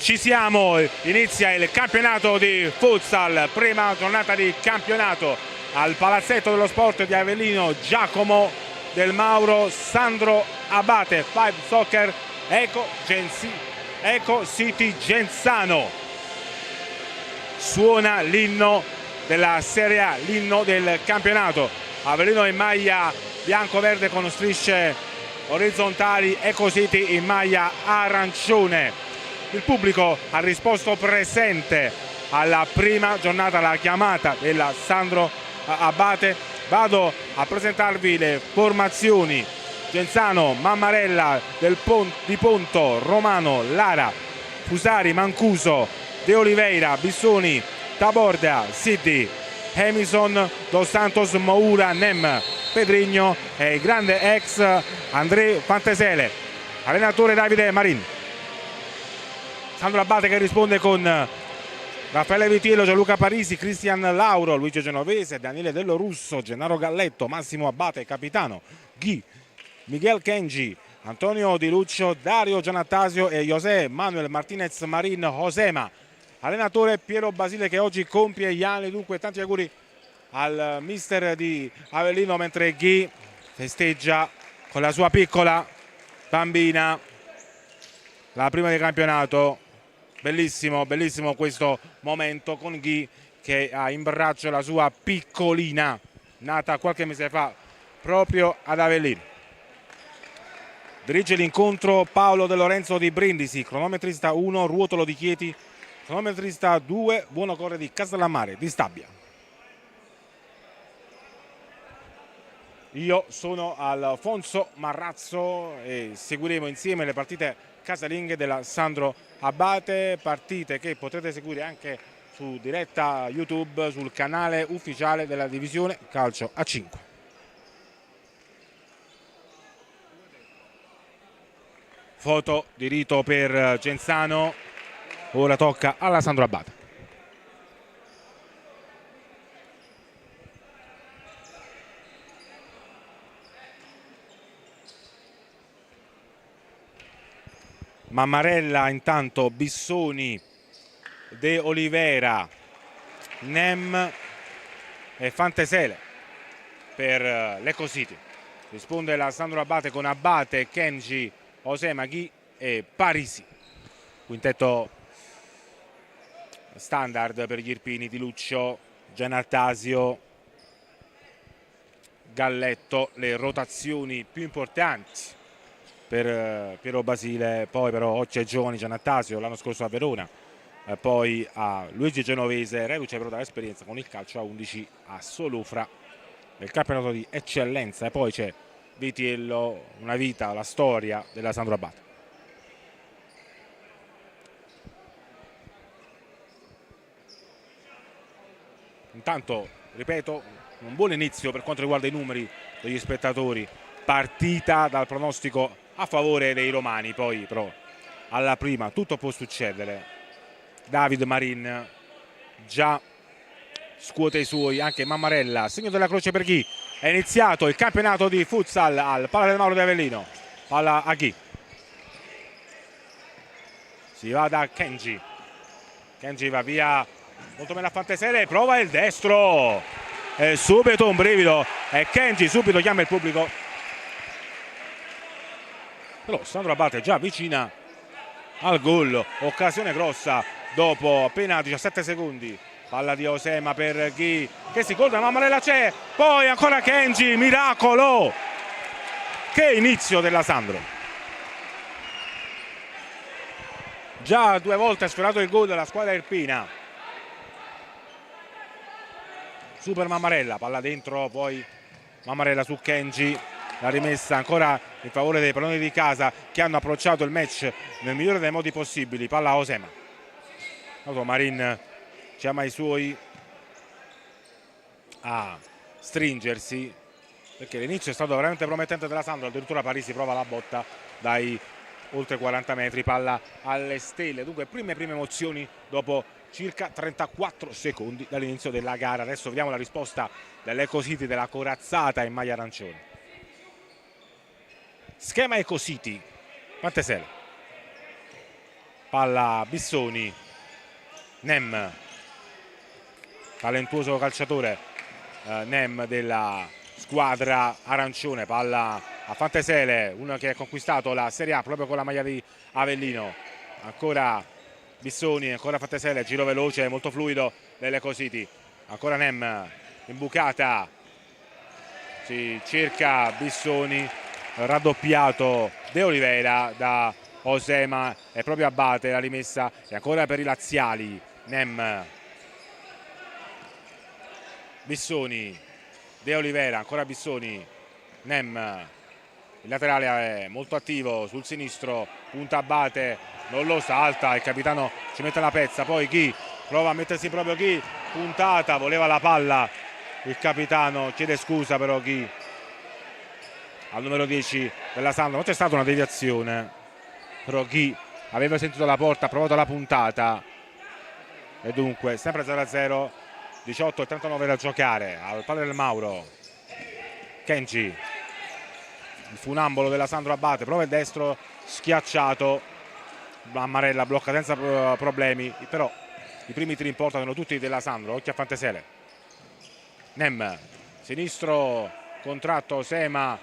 Ci siamo, inizia il campionato di futsal, prima giornata di campionato al Palazzetto dello Sport di Avellino. Giacomo Del Mauro, Sandro Abate, Five Soccer, Eco City Genzano. Suona l'inno della Serie A, l'inno del campionato. Avellino in maglia bianco-verde con strisce orizzontali, Eco City in maglia arancione. Il pubblico ha risposto presente alla prima giornata, alla chiamata della Sandro Abate. Vado a presentarvi le formazioni: Genzano, Mammarella, Di Ponto, Romano, Lara, Fusari, Mancuso, De Oliveira, Bissoni, Taborda, Siddi, Emison, Dos Santos, Moura, Nem, Pedrigno e il grande ex André Fantesele. Allenatore Davide Marin. Sandro Abate che risponde con Raffaele Vitiello, Gianluca Parisi, Cristian Lauro, Luigi Genovese, Daniele Dello Russo, Gennaro Galletto, Massimo Abate, capitano, Ghi, Miguel Kenji, Antonio Di Luccio, Dario Gianattasio e José Manuel Martinez Marin Josema. Allenatore Piero Basile che oggi compie gli anni, dunque tanti auguri al mister di Avellino, mentre Ghi festeggia con la sua piccola bambina la prima di campionato. Bellissimo, bellissimo questo momento con Ghi che ha in braccio la sua piccolina nata qualche mese fa proprio ad Avellino. Dirige l'incontro Paolo De Lorenzo di Brindisi, cronometrista 1 Ruotolo di Chieti, cronometrista 2 Buonocore di Castellammare di Stabia. Io sono Alfonso Marrazzo e seguiremo insieme le partite casalinghe della Sandro Abate, partite che potrete seguire anche su diretta YouTube sul canale ufficiale della divisione calcio A5. Foto di rito per Genzano, ora tocca alla Sandro Abate. Mammarella intanto, Bissoni, De Oliveira, Nem e Fantesele per l'Eco City. Risponde la Sandro Abate con Abate, Kenji, Osema, Ghi e Parisi. Quintetto standard per gli Irpini: Di Luccio, Gianattasio, Galletto. Le rotazioni più importanti per Piero Basile, poi però oggi è giovani Gianattasio, l'anno scorso a Verona, poi a Luigi Genovese, reduce però dall'esperienza con il calcio a 11 a Solufra nel campionato di eccellenza, e poi c'è Vitiello, una vita, la storia della Sandro Abate. Intanto, ripeto, un buon inizio per quanto riguarda i numeri degli spettatori, partita dal pronostico a favore dei romani, poi però alla prima tutto può succedere. David Marin già scuote i suoi, anche Mammarella, segno della croce per Ghi. È iniziato il campionato di futsal al Pala del Mauro di Avellino. Palla a Ghi, si va da Kenji, Kenji va via molto bene a Fantesele, prova il destro e subito un brivido e Kenji subito chiama il pubblico. Però Sandro Abate già vicina al gol, occasione grossa dopo appena 17 secondi. Palla di Osema per Ghi che si colga, Mammarella c'è, poi ancora Kenji, miracolo! Che inizio della Sandro! Già 2 volte ha sfiorato il gol della squadra irpina. Super Mammarella, palla dentro, poi Mammarella su Kenji. La rimessa ancora in favore dei padroni di casa che hanno approcciato il match nel migliore dei modi possibili. Palla a Osema. Marin chiama i suoi a stringersi perché l'inizio è stato veramente promettente della Sandro. Addirittura Parisi prova la botta dai oltre 40 metri. Palla alle stelle. Dunque prime emozioni dopo circa 34 secondi dall'inizio della gara. Adesso vediamo la risposta dell'Eco City, della corazzata in maglia arancione. Schema Eco City, Fantesele, palla Bissoni, Nem, talentuoso calciatore Nem della squadra arancione, palla a Fantasele, uno che ha conquistato la Serie A proprio con la maglia di Avellino. Ancora Bissoni, ancora Fantasele, giro veloce, molto fluido dell'Eco City. Ancora Nem, imbucata, si cerca Bissoni, raddoppiato De Oliveira da Osema e proprio Abate la rimessa, e ancora per i laziali Nem, Bissoni, De Oliveira, ancora Bissoni, Nem, il laterale è molto attivo sul sinistro, punta Abate, non lo salta, il capitano ci mette la pezza, poi Ghi prova a mettersi proprio Ghi, puntata, voleva la palla, il capitano chiede scusa però Ghi al numero 10 della Sandro, non c'è stata una deviazione, però Ghi aveva sentito la porta, ha provato la puntata e dunque sempre 0-0, 18:39 da giocare. Al palo del Mauro, Kenji, il funambolo della Sandro Abate, prova il destro, schiacciato, Ammarella blocca senza problemi, però i primi tiri importano tutti della Sandro. Occhio a Fantasele, Nem, sinistro, contratto Osema,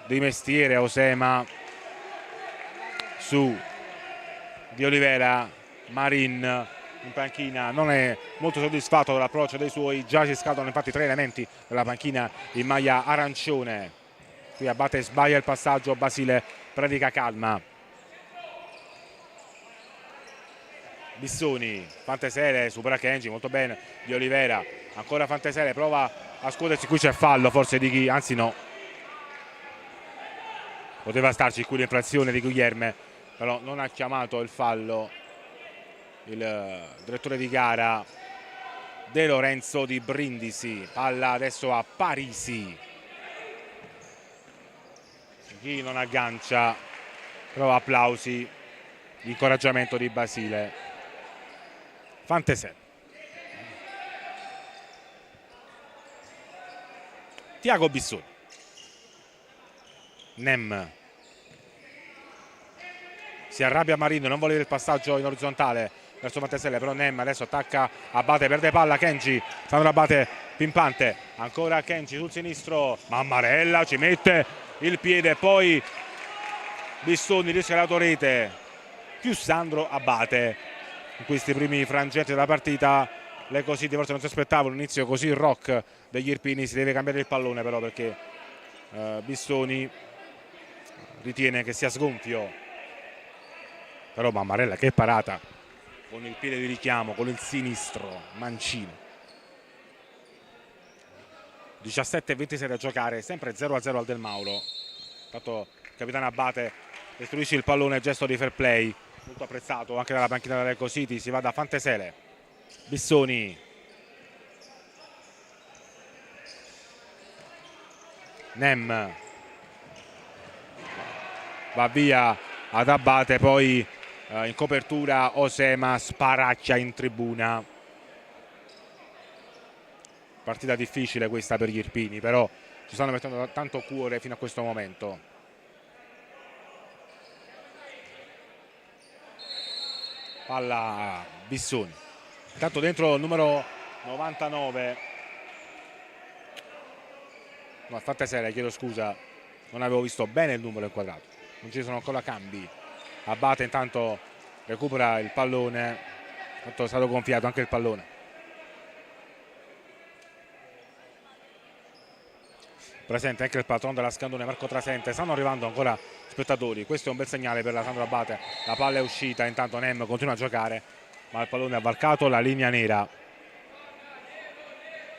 di mestiere Osema su Di Oliveira, Marin in panchina non è molto soddisfatto dell'approccio dei suoi, già si scadono infatti 3 elementi della panchina in maglia arancione. Qui Abate sbaglia il passaggio, Basile predica calma. Bissoni, Fantasele supera Kenji, molto bene Di Oliveira, ancora Fantasele, prova a scuotersi, qui c'è fallo forse di chi, anzi no, poteva starci qui l'infrazione di Guglielme, però non ha chiamato il fallo il direttore di gara De Lorenzo di Brindisi. Palla adesso a Parisi, chi non aggancia, però applausi di incoraggiamento di Basile. Fantasele, Tiago Bissoni, Nem, si arrabbia Marino, non vuole il passaggio in orizzontale verso Fantasele, però Nem adesso attacca Abate, perde palla, Kenji, Sandro Abate pimpante, ancora Kenji sul sinistro, Mammarella ci mette il piede, poi Bissoni rischia l'autorete, più Sandro Abate in questi primi frangenti della partita. Le così forse non si aspettava un inizio così rock degli Irpini, si deve cambiare il pallone però perché Bissoni ritiene che sia sgonfio, però Mammarella che parata con il piede di richiamo, con il sinistro, mancino. 17:26 da giocare, sempre 0-0 al Del Mauro. Intanto il capitano Abate destruisce il pallone, gesto di fair play molto apprezzato anche dalla panchina dell'Eco City. Si va da Fantasele, Bissoni, Nem, va via ad Abate, poi in copertura Osema sparacchia in tribuna. Partita difficile questa per gli Irpini, però ci stanno mettendo tanto cuore fino a questo momento. Palla Bissoni, intanto dentro il numero 99, no, Fantasele, chiedo scusa, non avevo visto bene il numero inquadrato, non ci sono ancora cambi. Abate intanto recupera il pallone, intanto è stato gonfiato anche il pallone. Presente anche il patron della Scandone, Marco Trasente. Stanno arrivando ancora spettatori, questo è un bel segnale per la Sandro Abate. La palla è uscita, intanto Nem continua a giocare ma il pallone ha varcato la linea nera.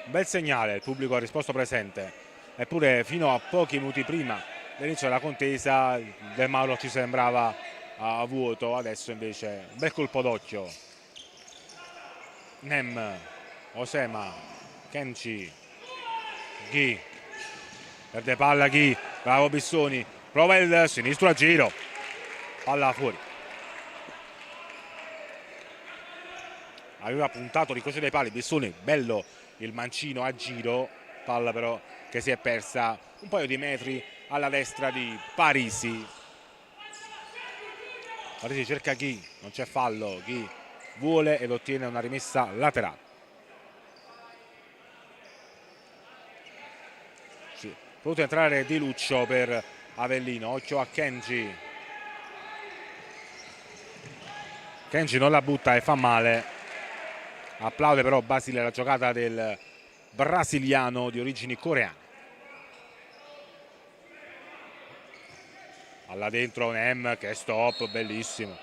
Bel segnale, il pubblico ha risposto presente, eppure fino a pochi minuti prima dell'inizio della contesa Del Mauro ci sembrava a vuoto, adesso invece un bel colpo d'occhio. Nem, Osema, Kenji, Ghi, perde palla Ghi, bravo Bissoni, prova il sinistro a giro, palla fuori. Aveva puntato l'incrocio dei pali Bissoni, bello il mancino a giro, palla però che si è persa un paio di metri alla destra di Parisi. Parisi cerca Ghi, non c'è fallo, Ghi vuole ed ottiene una rimessa laterale. Sì, voluto entrare Di Luccio per Avellino, occhio a Kenji. Kenji non la butta e fa male. Applaude però Basile la giocata del brasiliano di origini coreane. Alla dentro Nem che stop, bellissimo.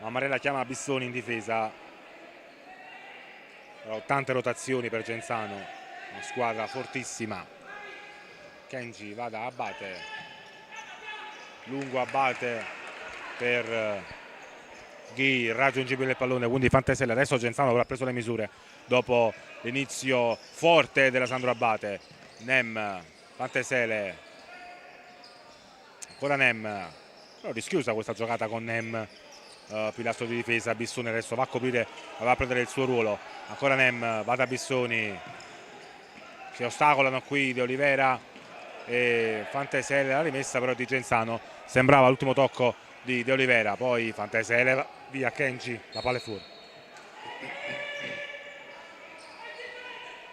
Mammarella chiama Bissoni in difesa. Però tante rotazioni per Genzano, una squadra fortissima. Kenji va da Abate, lungo Abate per Ghi, raggiungibile il pallone, quindi Fantaselle. Adesso Genzano avrà preso le misure dopo l'inizio forte della Sandro Abate. Nem, Fantaselle, ancora Nem, però rischiosa questa giocata con Nem, pilastro di difesa. Bissoni adesso va a coprire, va a prendere il suo ruolo. Ancora Nem, va da Bissoni, si ostacolano qui De Olivera e Fantaselle. La rimessa però di Genzano, sembrava l'ultimo tocco di De Olivera, poi Fantaselle via Kenji, la palla è fuori.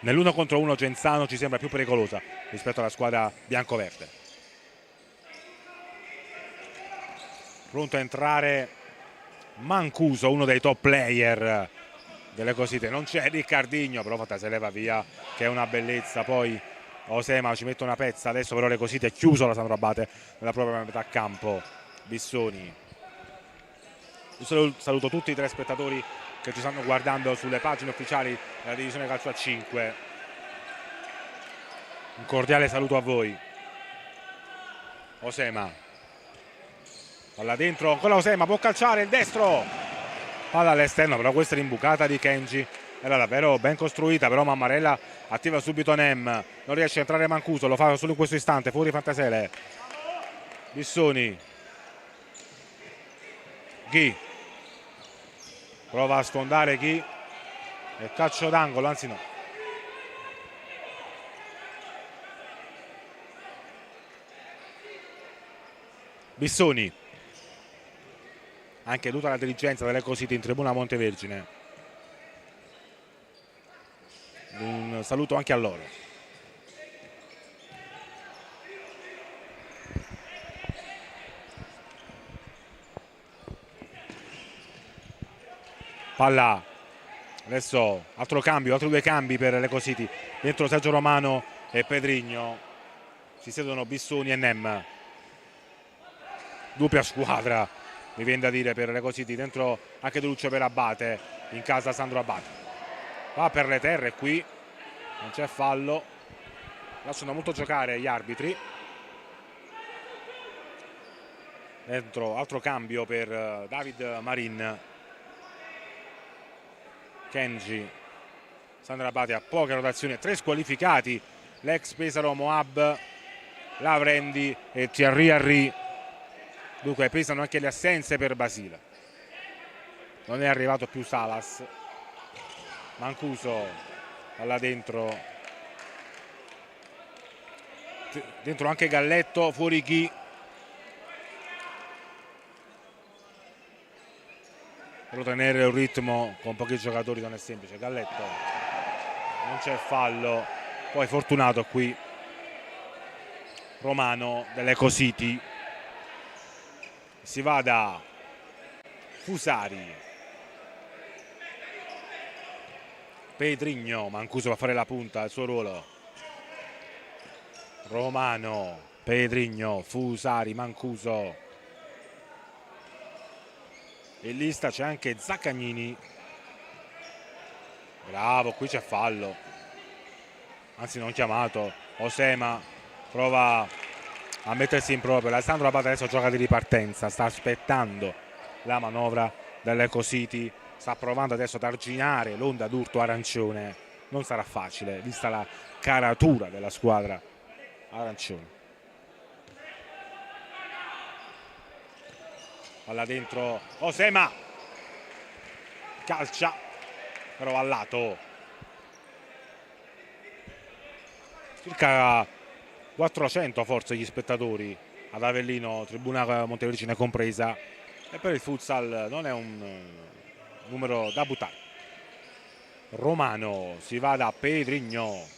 Nell'1 contro 1 Genzano ci sembra più pericolosa rispetto alla squadra bianco-verde. Pronto a entrare Mancuso, uno dei top player delle cosite. Non c'è Riccardinho, però Fantaselle va via, che è una bellezza. Poi Osema ci mette una pezza. Adesso però le cosite è chiuso la Sandro Abate nella propria metà campo. Bissoni. Io saluto tutti i telespettatori che ci stanno guardando sulle pagine ufficiali della divisione calcio a 5. Un cordiale saluto a voi. Osema, palla dentro, ancora Osema, può calciare il destro, palla all'esterno, però questa è l'imbucata di Kenji, era davvero ben costruita, però Mammarella attiva subito Nem, non riesce a entrare Mancuso, lo fa solo in questo istante, fuori Fantasele. Bissoni, Ghi, prova a sfondare Ghi e calcio d'angolo, anzi no. Bissoni, anche tutta la dirigenza delle Cosite in tribuna Montevergine, un saluto anche a loro. Palla adesso, altro cambio, altri due cambi per le Cositi, dentro Sergio Romano e Pedrigno, si siedono Bissoni e Nem, doppia squadra mi viene da dire per le Cositi, dentro anche De Luccio per Abate, in casa Sandro Abate, va per le terre qui, non c'è fallo, lasciano molto giocare gli arbitri. Dentro altro cambio per David Marin, Kenji, Sandro Abate a poche rotazioni, 3 squalificati, l'ex Pesaro Moab, Lavrendi e Thierry Henry. Dunque pesano anche le assenze per Basile, non è arrivato più Salas. Mancuso, palla dentro, dentro anche Galletto, fuori Ghi, per tenere un ritmo con pochi giocatori non è semplice. Galletto, non c'è fallo, poi fortunato qui Romano delle Cositi. Si va da Fusari, Pedrigno, Mancuso va a fare la punta al suo ruolo, Romano, Pedrigno, Fusari, Mancuso, in lista c'è anche Zaccagnini, bravo, qui c'è fallo, anzi non chiamato. Osema prova a mettersi in proprio, Alessandro Abate adesso gioca di ripartenza, sta aspettando la manovra delle Cositi, sta provando adesso ad arginare l'onda d'urto arancione, non sarà facile vista la caratura della squadra arancione. Palla dentro Osema, calcia però al lato, circa 400 forse gli spettatori ad Avellino, tribuna Montevergine compresa, e per il futsal non è un numero da buttare. Romano, si va da Pedrigno.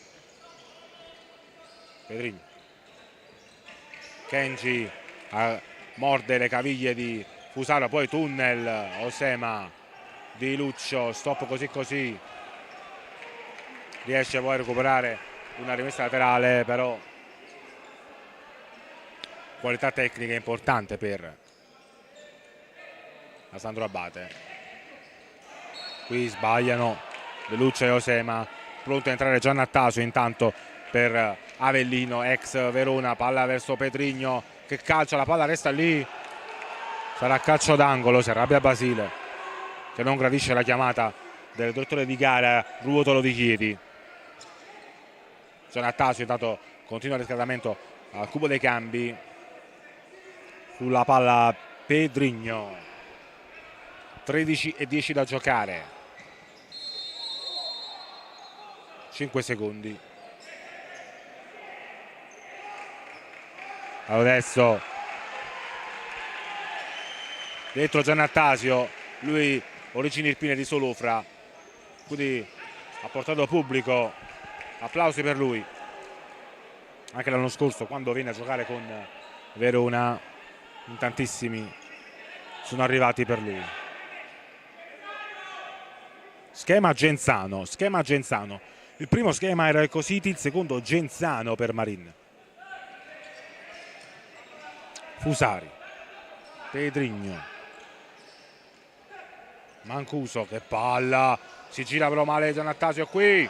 Kenji morde le caviglie di Fusaro, poi tunnel, Osema, Di Luccio, stop così, riesce poi a recuperare una rimessa laterale, però qualità tecnica importante per la Sandro Abate. Qui sbagliano De Luccio e Osema, pronto a entrare Giannattasio intanto per Avellino, ex Verona, palla verso Pedrigno che calcia, la palla resta lì, sarà calcio d'angolo, si arrabbia Basile che non gradisce la chiamata del direttore di gara Ruotolo di Chieti. Giannattasio intanto continua il riscaldamento al cubo dei cambi, sulla palla Pedrigno, 13:10 da giocare, 5 secondi. Adesso dentro Giannattasio, lui origini irpine di Solofra, quindi ha portato pubblico, applausi per lui. Anche l'anno scorso quando viene a giocare con Verona in tantissimi sono arrivati per lui. Schema Genzano, il primo schema era Ecositi, il secondo Genzano per Marin. Fusari, Pedrigno, Mancuso, che palla, si gira però male Giannattasio qui,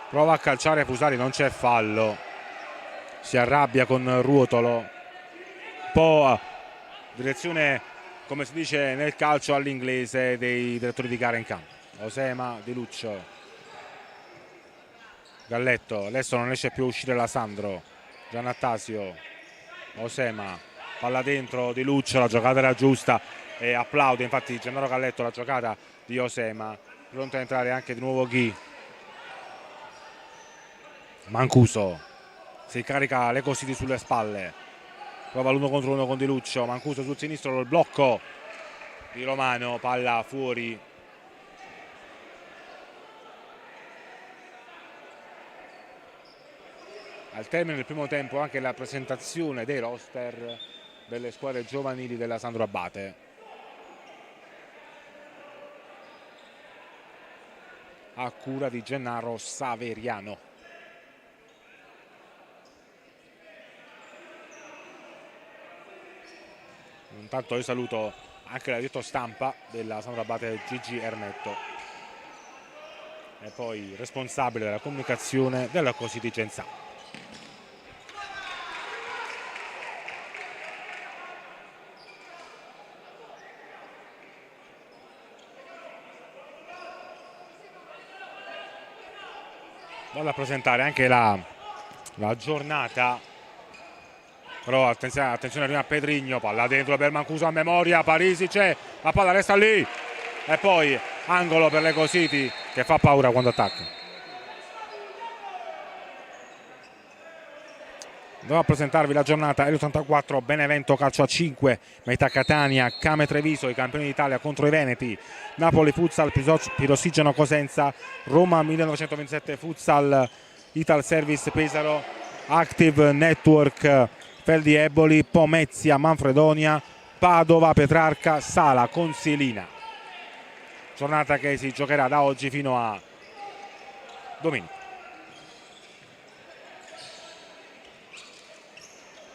prova a calciare Fusari, non c'è fallo, si arrabbia con Ruotolo, un po' direzione, come si dice nel calcio all'inglese, dei direttori di gara in campo. Osema, Di Luccio, Galletto, adesso non riesce più a uscire la Sandro, Giannattasio, Osema, palla dentro Di Luccio, la giocata era giusta e applaude infatti Gennaro Galletto la giocata di Osema, pronto a entrare anche di nuovo Ghi. Mancuso si carica l'Ecositi sulle spalle, prova l'1 contro 1 con Di Luccio, Mancuso sul sinistro, il blocco di Romano, palla fuori. Al termine del primo tempo anche la presentazione dei roster delle squadre giovanili della Sandro Abate. A cura di Gennaro Saveriano. Intanto io saluto anche la diretto stampa della Sandro Abate Gigi Ermetto e poi responsabile della comunicazione della Ecositi Genzano. Vado a presentare anche la giornata, però attenzione prima a Pedrigno, palla dentro per Mancuso a memoria, Parisi c'è, la palla resta lì e poi angolo per l'Ecositi che fa paura quando attacca. Devo presentarvi la giornata L84 Benevento calcio a 5, metà Catania, Came Treviso, i campioni d'Italia contro i Veneti, Napoli Futsal, Pirossigeno Cosenza, Roma 1927 Futsal, Ital Service Pesaro, Active Network Feldi Eboli, Pomezia Manfredonia, Padova Petrarca, Sala Consilina. Giornata che si giocherà da oggi fino a domenica.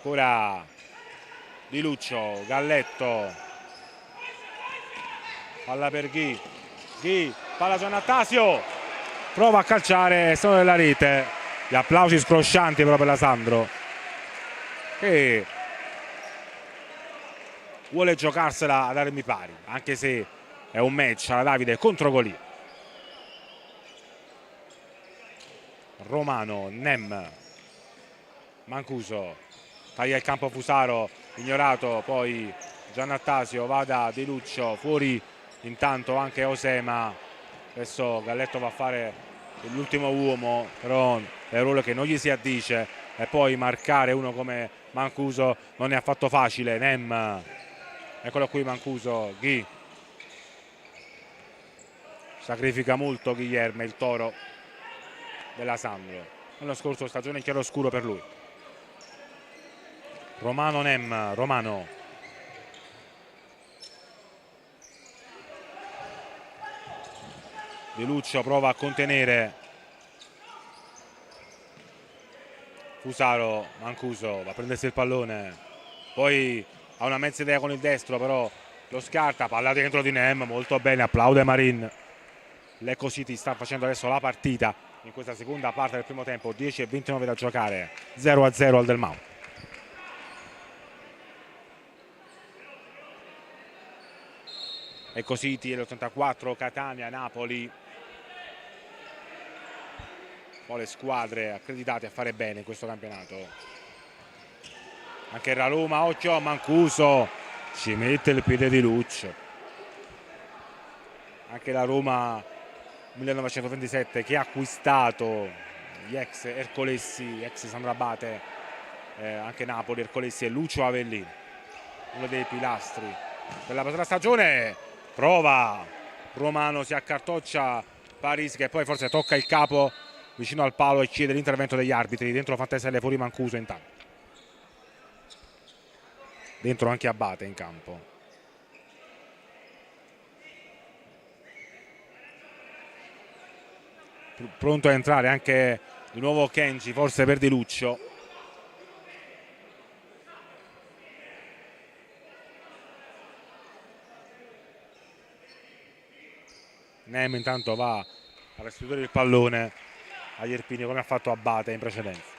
Ancora Di Luccio, Galletto, palla per Ghi, palla Giannattasio, prova a calciare, sono nella rete, gli applausi scroscianti però per la Sandro che vuole giocarsela ad armi pari, anche se è un match alla Davide contro Golia. Romano, Nem, Mancuso, taglia il campo Fusaro, ignorato, poi Giannattasio, va da Di Luccio, fuori intanto anche Osema, adesso Galletto va a fare l'ultimo uomo, però è un ruolo che non gli si addice, e poi marcare uno come Mancuso non è affatto facile. Nem, eccolo qui Mancuso. Ghi sacrifica molto Guilherme, il toro della Sandro. Nello scorso stagione chiaroscuro per lui. Romano Nem, Romano. Di Luccio prova a contenere Fusaro. Mancuso va a prendersi il pallone, poi ha una mezza idea con il destro, però lo scarta. Palla dentro di Nem, molto bene, applaude Marin. Lecco City sta facendo adesso la partita in questa seconda parte del primo tempo. 10:29 da giocare, 0-0 al Del Mao. Lecco City l'84, Catania, Napoli. Poi le squadre accreditate a fare bene in questo campionato. Anche la Roma, occhio a Mancuso, ci mette il piede di Luccio. Anche la Roma 1927 che ha acquistato gli ex Ercolessi, ex Sandro Abate, anche Napoli, Ercolessi e Lucio Avellini, uno dei pilastri della passata stagione. Prova Romano, si accartoccia Parisi, che poi forse tocca il capo vicino al palo e chiede l'intervento degli arbitri. Dentro Fantaselle, fuori Mancuso intanto. Dentro anche Abate in campo. Pronto a entrare anche di nuovo Kenji, forse per Di Luccio. Nem intanto va a restituire il pallone agli Irpini come ha fatto Abate in precedenza.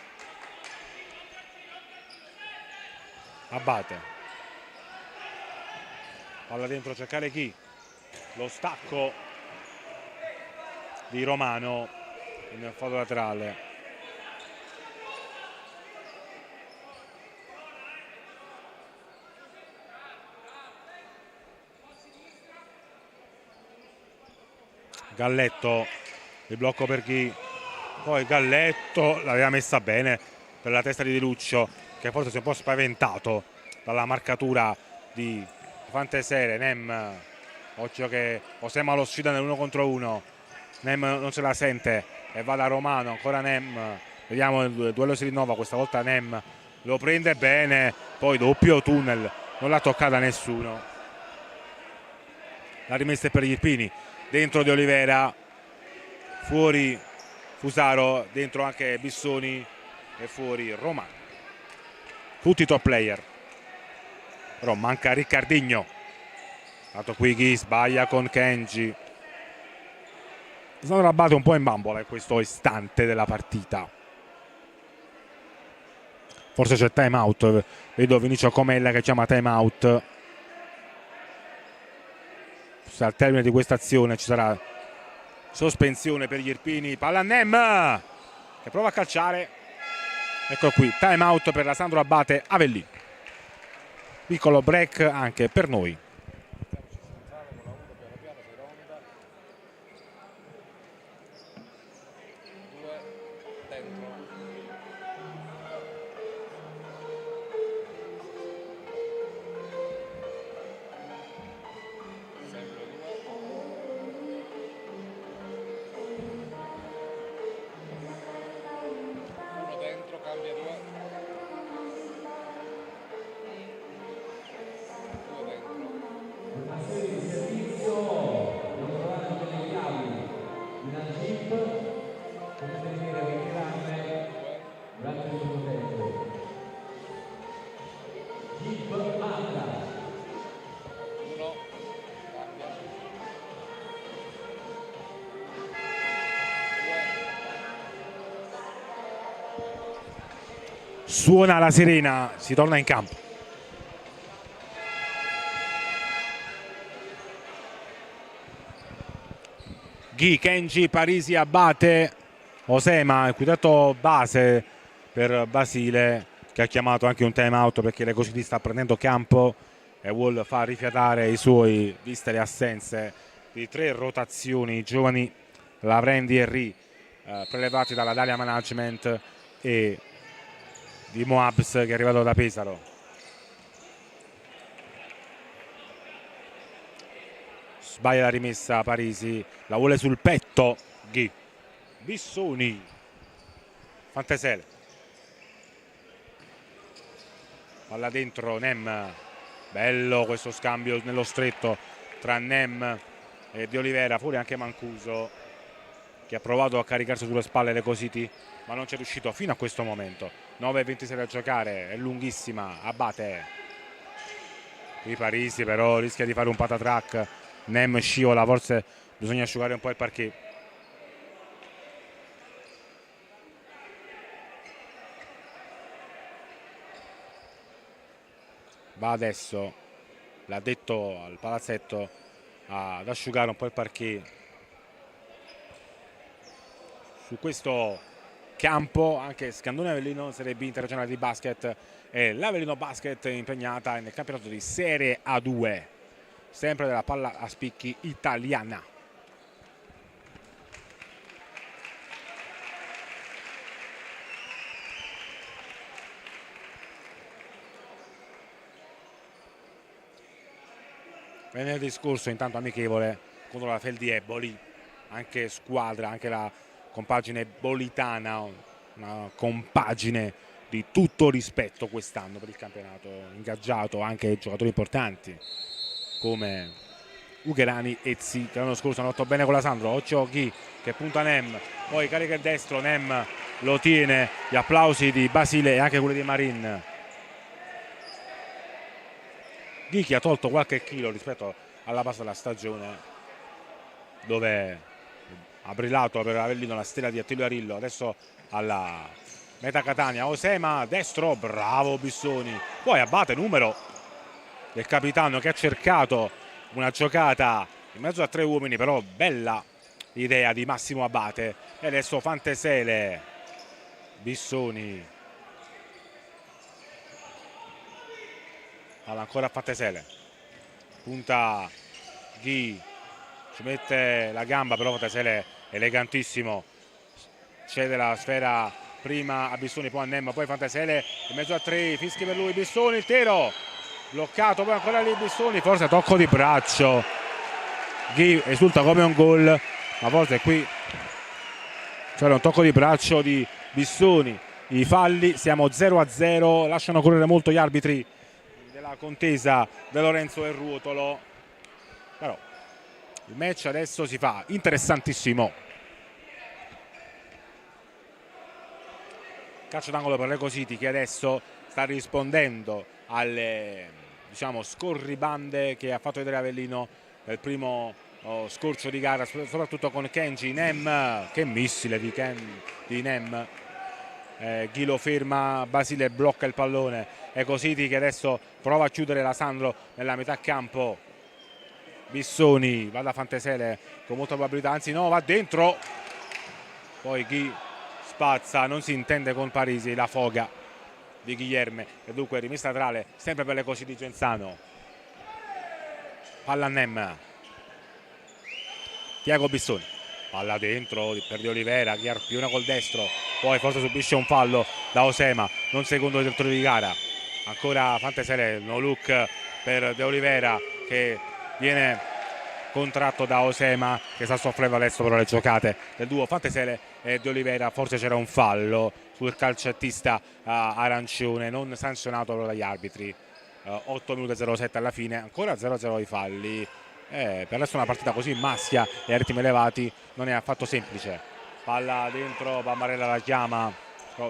Abate, palla dentro, cercare chi? Lo stacco di Romano in fallo laterale. Galletto, il blocco per chi? Poi Galletto l'aveva messa bene per la testa di Luccio, che forse si è un po' spaventato dalla marcatura di Fantasere. Nem, occhio che Osema lo sfida nell'1 contro 1. Nem non se la sente e va da Romano, ancora Nem. Vediamo, il duello si rinnova, questa volta Nem lo prende bene, poi doppio tunnel, non l'ha toccata nessuno. La rimessa è per gli Irpini, dentro Di Olivera, fuori Fusaro, dentro anche Bissoni e fuori Romano. Tutti top player, però manca Riccardinho. Tanto qui chi sbaglia con Kenji. Sono Abate un po' in bambola in questo istante della partita. Forse c'è time out, vedo Vinicio Comella che chiama time out. Al termine di questa azione ci sarà sospensione per gli Irpini. Palla a Nem che prova a calciare. Ecco qui, time out per la Sandro Abate Avellini. Piccolo break anche per noi. Suona la sirena, si torna in campo. Ghi, Kenji, Parisi, Abate, Osema, il quintetto base per Basile, che ha chiamato anche un time out perché Lecco City sta prendendo campo e vuol far rifiatare i suoi, viste le assenze di 3 rotazioni giovani, Lavrendi e Ri, prelevati dalla Dalia Management, e di Moabs che è arrivato da Pesaro. Sbaglia la rimessa Parisi, la vuole sul petto Ghi. Bissoni, Fantasele, palla dentro Nem. Bello questo scambio nello stretto tra Nem e De Oliveira, fuori anche Mancuso che ha provato a caricarsi sulle spalle le Cositi ma non ci è riuscito fino a questo momento. 9:26 da giocare, è lunghissima, Abate. Qui Parisi però rischia di fare un patatrack, Nem scivola, forse bisogna asciugare un po' il parquet. Va adesso, l'ha detto al palazzetto, ad asciugare un po' il parquet su questo campo. Anche Scandone Avellino, Serie B interregionale di basket, e l'Avellino Basket impegnata nel campionato di Serie A2, sempre della palla a spicchi italiana. Venerdì scorso intanto amichevole contro la Feldi Eboli, anche squadra, anche la compagine bolitana, una compagine di tutto rispetto quest'anno per il campionato, ingaggiato anche giocatori importanti come Ugherani e Zi, che l'anno scorso hanno fatto bene con la Sandro. Occhio Ghi che punta Nem, poi carica il destro, Nem lo tiene, gli applausi di Basile e anche quelli di Marin. Ghi che ha tolto qualche chilo rispetto alla base della stagione, dove ha brillato per Avellino la stella di Attilio Arillo. Adesso alla metà Catania, Osema destro, bravo Bissoni, poi Abate, numero del capitano che ha cercato una giocata in mezzo a 3 uomini, però bella idea di Massimo Abate. E adesso Fantasele, Bissoni, palla ancora a Fantasele, punta Ghi, ci mette la gamba, però Fantasele elegantissimo, cede la sfera prima a Bissoni, poi a Nem, poi Fantasele in mezzo a 3, fischi per lui, Bissoni, il tiro bloccato, poi ancora lì Bissoni, forse tocco di braccio. Ghi esulta come un gol, ma forse qui c'era un tocco di braccio di Bissoni. I falli, siamo 0-0, lasciano correre molto gli arbitri della contesa De Lorenzo e Ruotolo, però il match adesso si fa interessantissimo. Calcio d'angolo per le Cositi, che adesso sta rispondendo alle, diciamo, scorribande che ha fatto vedere Avellino nel primo scorcio di gara, soprattutto con Kenji. Nem, che missile di Nem. Ghi lo ferma, Basile blocca il pallone, e Cositi che adesso prova a chiudere la Sandro nella metà campo. Bissoni va da Fantasele con molta probabilità, anzi no, va dentro, poi Ghi spazza, non si intende con Parisi, la foga di Guilherme, e dunque rimessa laterale sempre per le Così di Genzano. Palla a Nem, Tiago Bissoni, palla dentro per De Oliveira, che arpiona col destro, poi forse subisce un fallo da Osema, non secondo il direttore di gara. Ancora Fantasele, no look per De Oliveira che viene contratto da Osema, che sta soffrendo adesso però le giocate del duo Fantasele e De Oliveira. Forse c'era un fallo sul calcettista arancione non sanzionato dagli arbitri. 8 minuti e 07 alla fine, ancora 0-0 i falli. Per adesso una partita così maschia e a ritmi elevati non è affatto semplice. Palla dentro, Bammarella la chiama,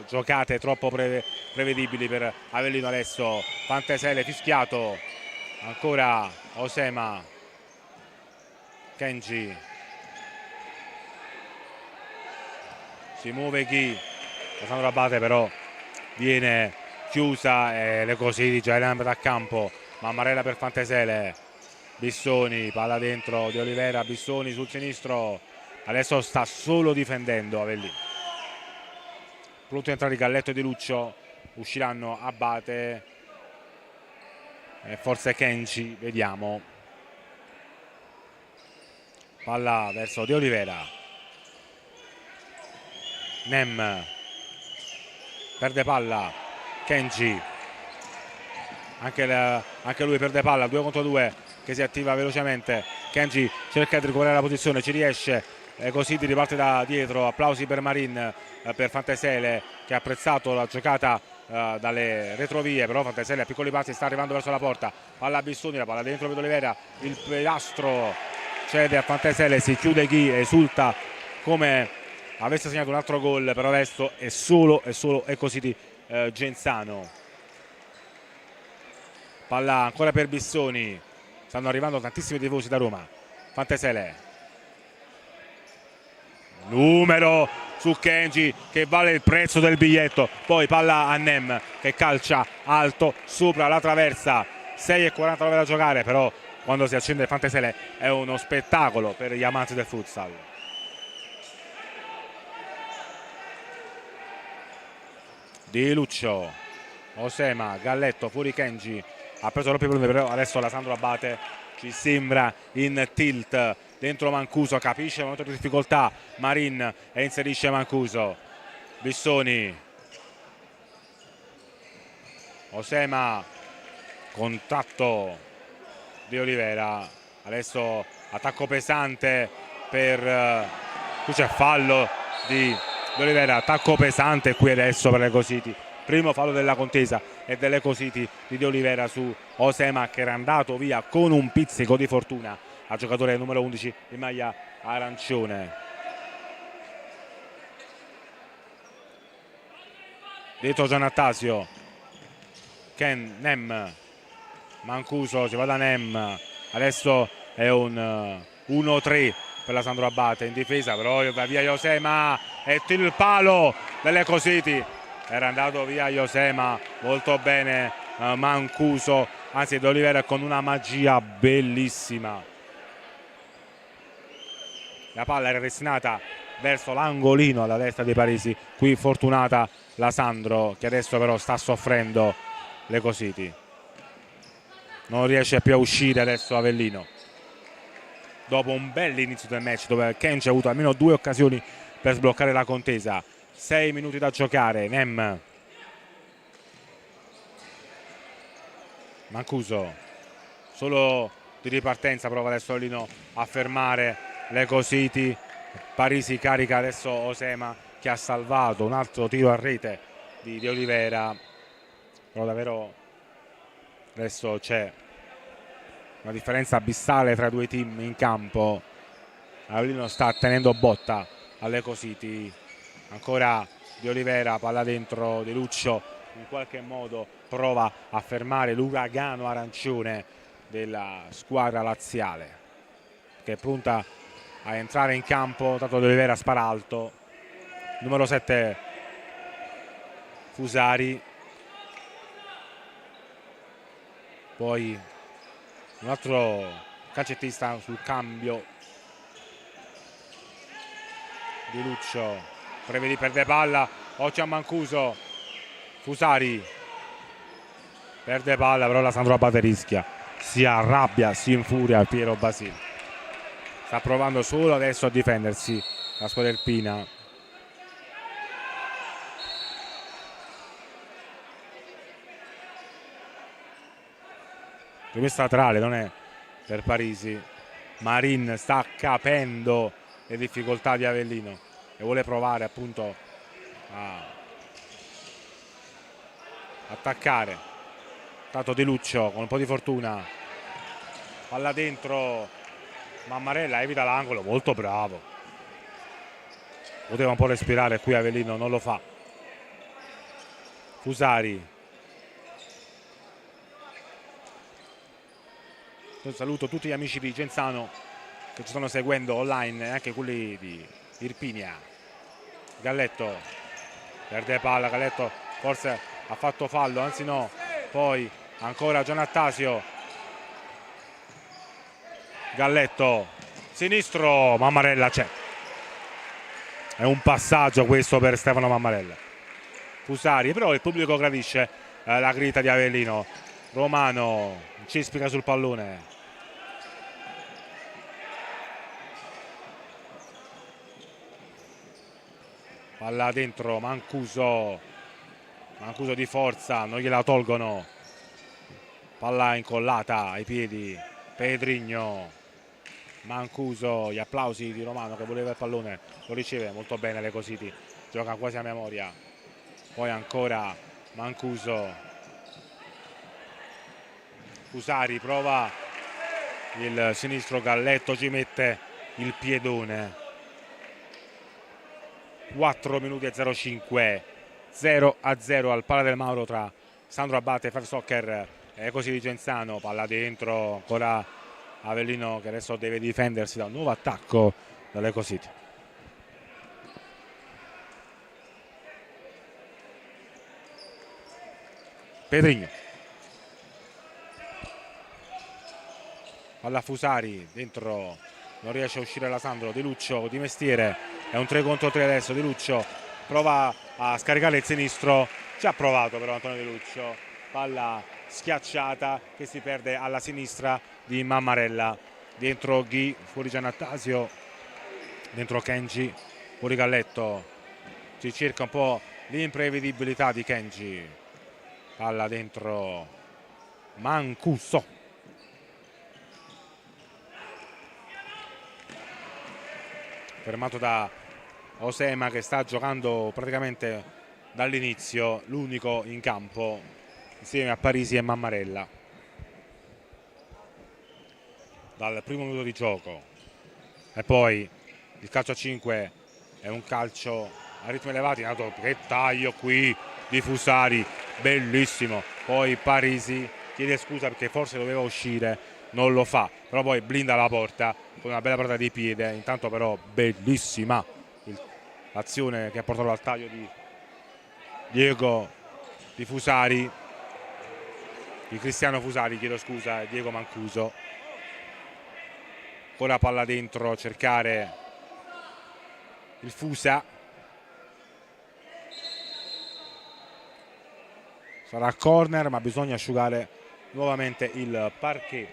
giocate troppo prevedibili per Avellino. Adesso Fantasele fischiato, ancora Osema, Kenji, si muove Ghi, Sandro Abate però viene chiusa e le Così già in metà campo. Mammarella per Fantasele, Bissoni, palla dentro, De Oliveira, Bissoni sul sinistro, adesso sta solo difendendo Avellino. Pronto a entrare Galletto e Di Luccio, usciranno Abate e forse Kenji, vediamo. Palla verso De Oliveira, Nem perde palla, Kenji, anche lui perde palla, 2 contro 2 che si attiva velocemente. Kenji cerca di recuperare la posizione, ci riesce, così ti riparte da dietro. Applausi per Marin, per Fantasele che ha apprezzato la giocata dalle retrovie, però Fantasele a piccoli passi sta arrivando verso la porta. Palla a Bissoni, la palla dentro per Olivera, il pilastro cede a Fantasele, si chiude chi esulta come avesse segnato un altro gol, però adesso è solo Ecositi Genzano. Palla ancora per Bissoni, stanno arrivando tantissimi tifosi da Roma. Fantasele, numero su Kenji che vale il prezzo del biglietto, poi palla a Nem che calcia alto sopra la traversa. 6:49 da giocare, però quando si accende Fantasele è uno spettacolo per gli amanti del futsal. Di Luccio, Osema, Galletto, fuori Kenji, ha preso troppi problemi, però adesso la Sandro Abate ci sembra in tilt. Dentro Mancuso, capisce il momento di difficoltà Marin e inserisce Mancuso. Bissoni, Osema, contatto di Olivera, adesso attacco pesante per qui c'è fallo di Olivera, attacco pesante qui adesso per l'Ecositi. Primo fallo della contesa e dell'Ecositi di De Olivera su Osema, che era andato via con un pizzico di fortuna al giocatore numero 11 in maglia arancione. Dietro Giannattasio, Nem, Mancuso, si va da Nem, adesso è un 1-3 per la Sandro Abate in difesa, però va via Iosema e il palo dell'Ecositi. Era andato via Iosema, molto bene Mancuso, anzi De Olivera con una magia bellissima. La palla era destinata verso l'angolino alla destra di Parisi, qui fortunata la Sandro che adesso però sta soffrendo l'Ecositi. Non riesce più a uscire adesso Avellino. Dopo un bell'inizio del match dove Kenji ha avuto almeno 2 occasioni per sbloccare la contesa. 6 minuti da giocare. Nem, Mancuso, solo di ripartenza prova adesso Avellino a fermare l'Ecositi. Parisi carica adesso Osema che ha salvato un altro tiro a rete di De Olivera, però davvero adesso c'è una differenza abissale tra i due team in campo. Avellino sta tenendo botta all'Ecositi. Ancora Di Olivera, palla dentro De Luccio, in qualche modo prova a fermare l'uragano arancione della squadra laziale che punta a entrare in campo. Tanto De Olivera spara alto. Numero 7 Fusari, poi un altro calcettista sul cambio. Di Luccio, prevede di perdere palla, occhio a Mancuso. Fusari perde palla, però la Sandro Abate rischia, si arrabbia, si infuria Piero Basile. Sta provando solo adesso a difendersi la squadra alpina. Rimessa laterale, non è per Parisi. Marin sta capendo le difficoltà di Avellino e vuole provare appunto a attaccare. Tanto Di Luccio con un po' di fortuna, palla dentro, Mammarella evita l'angolo, molto bravo, poteva un po' respirare qui Avellino, non lo fa. Fusari, un saluto a tutti gli amici di Genzano che ci stanno seguendo online e anche quelli di Irpinia. Galletto perde palla, Galletto forse ha fatto fallo, anzi no, poi ancora Giannattasio, Galletto sinistro, Mammarella c'è, è un passaggio questo per Stefano Mammarella. Fusari, però il pubblico gradisce la grinta di Avellino. Romano cispica sul pallone, palla dentro, Mancuso, Mancuso di forza, non gliela tolgono. Palla incollata ai piedi, Pedrigno. Mancuso, gli applausi di Romano che voleva il pallone, lo riceve molto bene Lecositi, gioca quasi a memoria. Poi ancora Mancuso, Fusari prova il sinistro, Galletto ci mette il piedone. 4 minuti e 05, 0-0 al Pala del Mauro tra Sandro Abate e Five Soccer e così di Genzano. Palla dentro, ancora Avellino che adesso deve difendersi da un nuovo attacco dall'Ecositi. Pedrigno, palla Fusari dentro, non riesce a uscire la Sandro. Di Luccio di mestiere, è un 3 contro 3 adesso. Di Luccio prova a scaricare il sinistro, ci ha provato però Antonio Di Luccio. Palla schiacciata che si perde alla sinistra di Mammarella. Dentro Ghi, fuori Giannattasio, dentro Kenji, fuori Galletto. Si cerca un po' l'imprevedibilità di Kenji. Palla dentro Mancuso. Fermato da Osema che sta giocando praticamente dall'inizio, l'unico in campo insieme a Parisi e Mammarella. Dal primo minuto di gioco. E poi il calcio a 5 è un calcio a ritmi elevati. Che taglio qui di Fusari, bellissimo. Poi Parisi chiede scusa perché forse doveva uscire, non lo fa, però poi blinda la porta con una bella parata di piede. Intanto però bellissima l'azione che ha portato al taglio di Diego di Fusari, di Cristiano Fusari, chiedo scusa, Diego Mancuso. Ora palla dentro, cercare il Fusa. Sarà corner, ma bisogna asciugare nuovamente il parquet.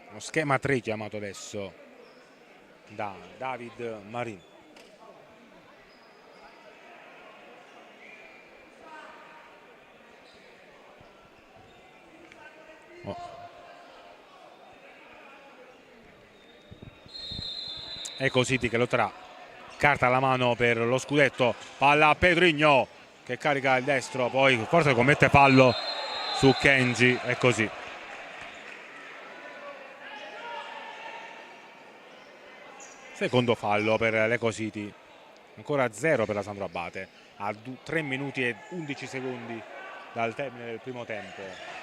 Uno schema 3 chiamato adesso da David Marin. Ecositi che lotterà carta alla mano per lo scudetto. Palla a Pedrigno che carica il destro, poi forse commette fallo su Kenji. È così. Secondo fallo per l'Ecositi. Ancora 0 per la Sandro Abate a 3 minuti e 11 secondi dal termine del primo tempo.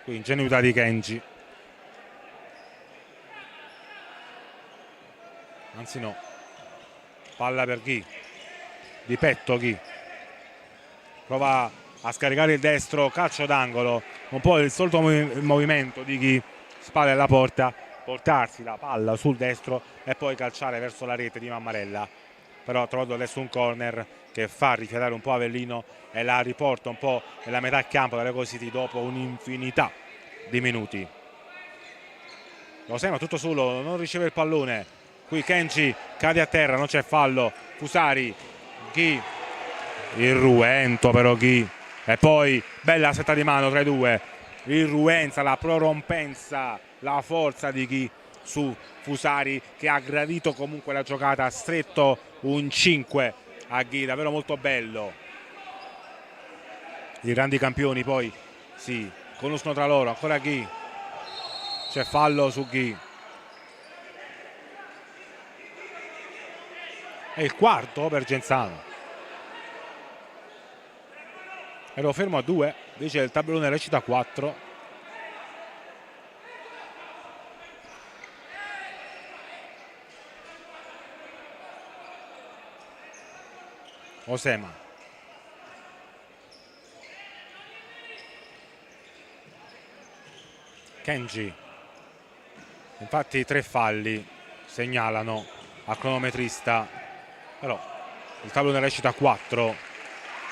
Qui ingenuità di Kenji, anzi no, palla per Ghi, di petto Ghi, prova a scaricare il destro, calcio d'angolo, un po' il solito movimento di Ghi, spalle alla porta, portarsi la palla sul destro e poi calciare verso la rete di Mammarella. Però ha trovato adesso un corner che fa rifiatare un po' Avellino e la riporta un po' nella metà campo dell'Ecositi dopo un'infinità di minuti. Lo sembra tutto solo, non riceve il pallone. Qui Kenji cade a terra, non c'è fallo. Fusari, Ghi, irruento però Ghi. E poi bella setta di mano tra i due. Irruenza, la prorompenza, la forza di Ghi su Fusari che ha gradito comunque la giocata, stretto un 5 a Ghi, davvero molto bello. I grandi campioni poi si conoscono tra loro. Ancora Ghi, c'è fallo su Ghi. È il quarto per Genzano. Ero fermo a 2, invece il tabellone recita 4. Osema, Kenji, infatti 3 falli segnalano al cronometrista, però il tabellone recita 4.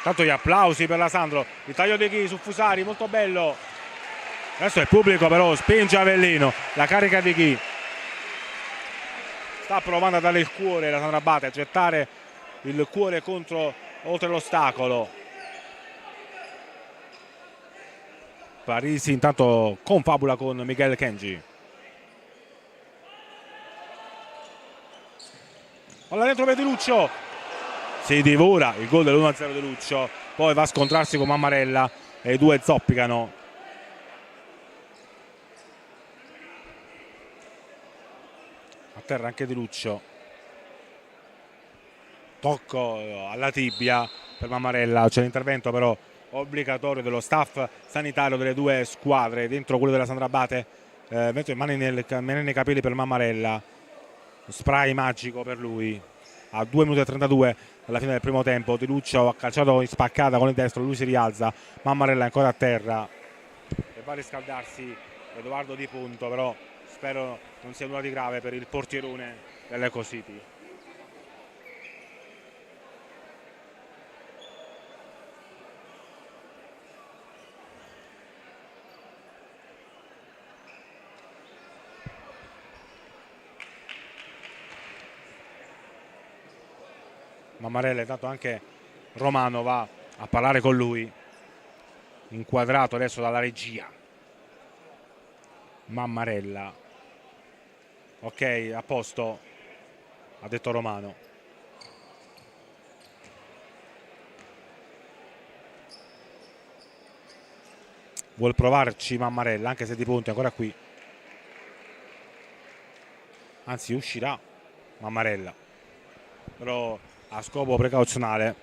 Tanto gli applausi per la Sandro, il taglio di Ghi su Fusari, molto bello. Adesso il pubblico però spinge Avellino, la carica di Ghi. Sta provando a dare il cuore la Sandro Abate, a gettare il cuore contro oltre l'ostacolo. Parisi intanto confabula con Miguel Kenji. Palla dentro per Di Luccio, si divora il gol dell'1-0 di Luccio, poi va a scontrarsi con Mammarella e i due zoppicano. A terra anche Di Luccio, tocco alla tibia per Mammarella, c'è l'intervento però obbligatorio dello staff sanitario delle due squadre dentro quello della Sandro Abate, mette mani nei capelli per Mammarella, spray magico per lui. A 2 minuti e 32 alla fine del primo tempo Di Luccio ha calciato in spaccata con il destro, lui si rialza, Mammarella è ancora a terra e va a riscaldarsi Edoardo Di Punto, però spero non sia nulla di grave per il portierone dell'Eco City. Mammarella, intanto anche Romano va a parlare con lui, inquadrato adesso dalla regia. Mammarella, ok, a posto, ha detto Romano. Vuol provarci Mammarella, anche se Di Punto è ancora qui, anzi uscirà Mammarella, però a scopo precauzionale,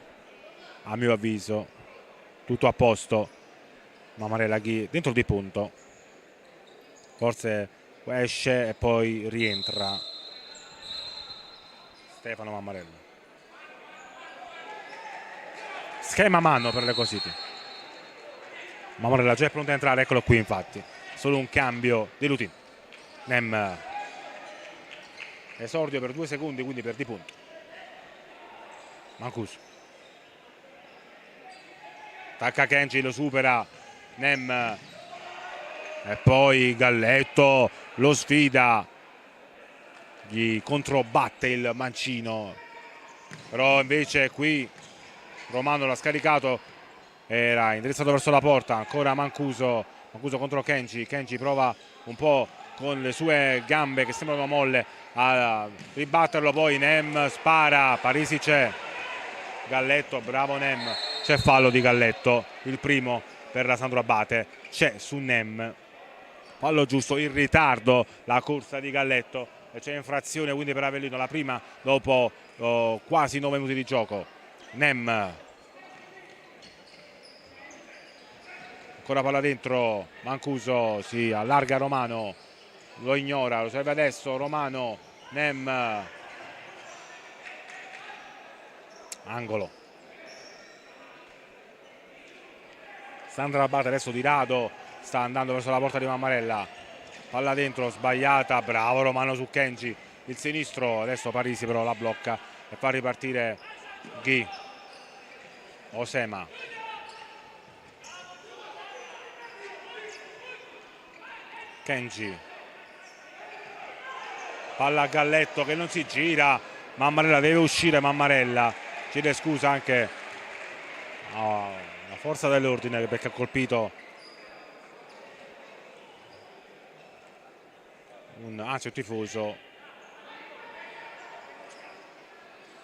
a mio avviso. Tutto a posto. Mammarella dentro Di Punto, forse esce e poi rientra Stefano Mammarella. Schema mano per l'Eco City. Mammarella già è pronto a entrare, eccolo qui infatti, solo un cambio di routine. Nem esordio per 2 secondi, quindi per Di Punto. Mancuso, attacca Kenji, lo supera Nem e poi Galletto lo sfida, gli controbatte il mancino, però invece qui Romano l'ha scaricato, era indirizzato verso la porta, ancora Mancuso contro Kenji, Kenji prova un po' con le sue gambe che sembrano molle a ribatterlo, poi Nem spara, Parisi c'è, Galletto, bravo Nem, c'è fallo di Galletto, il primo per la Sandro Abate, c'è su Nem, fallo giusto, in ritardo la corsa di Galletto e c'è infrazione quindi per Avellino, la prima dopo quasi 9 minuti di gioco. Nem, ancora palla dentro, Mancuso si allarga Romano, lo ignora, lo serve adesso Romano, Nem, angolo. Sandro Abate adesso di rado sta andando verso la porta di Mammarella, palla dentro sbagliata, bravo Romano su Kenji, il sinistro, adesso Parisi però la blocca e fa ripartire Ghi. Osema, Kenji, palla a Galletto che non si gira, Mammarella deve uscire, Mammarella chiede scusa anche la forza dell'ordine perché ha colpito un tifoso.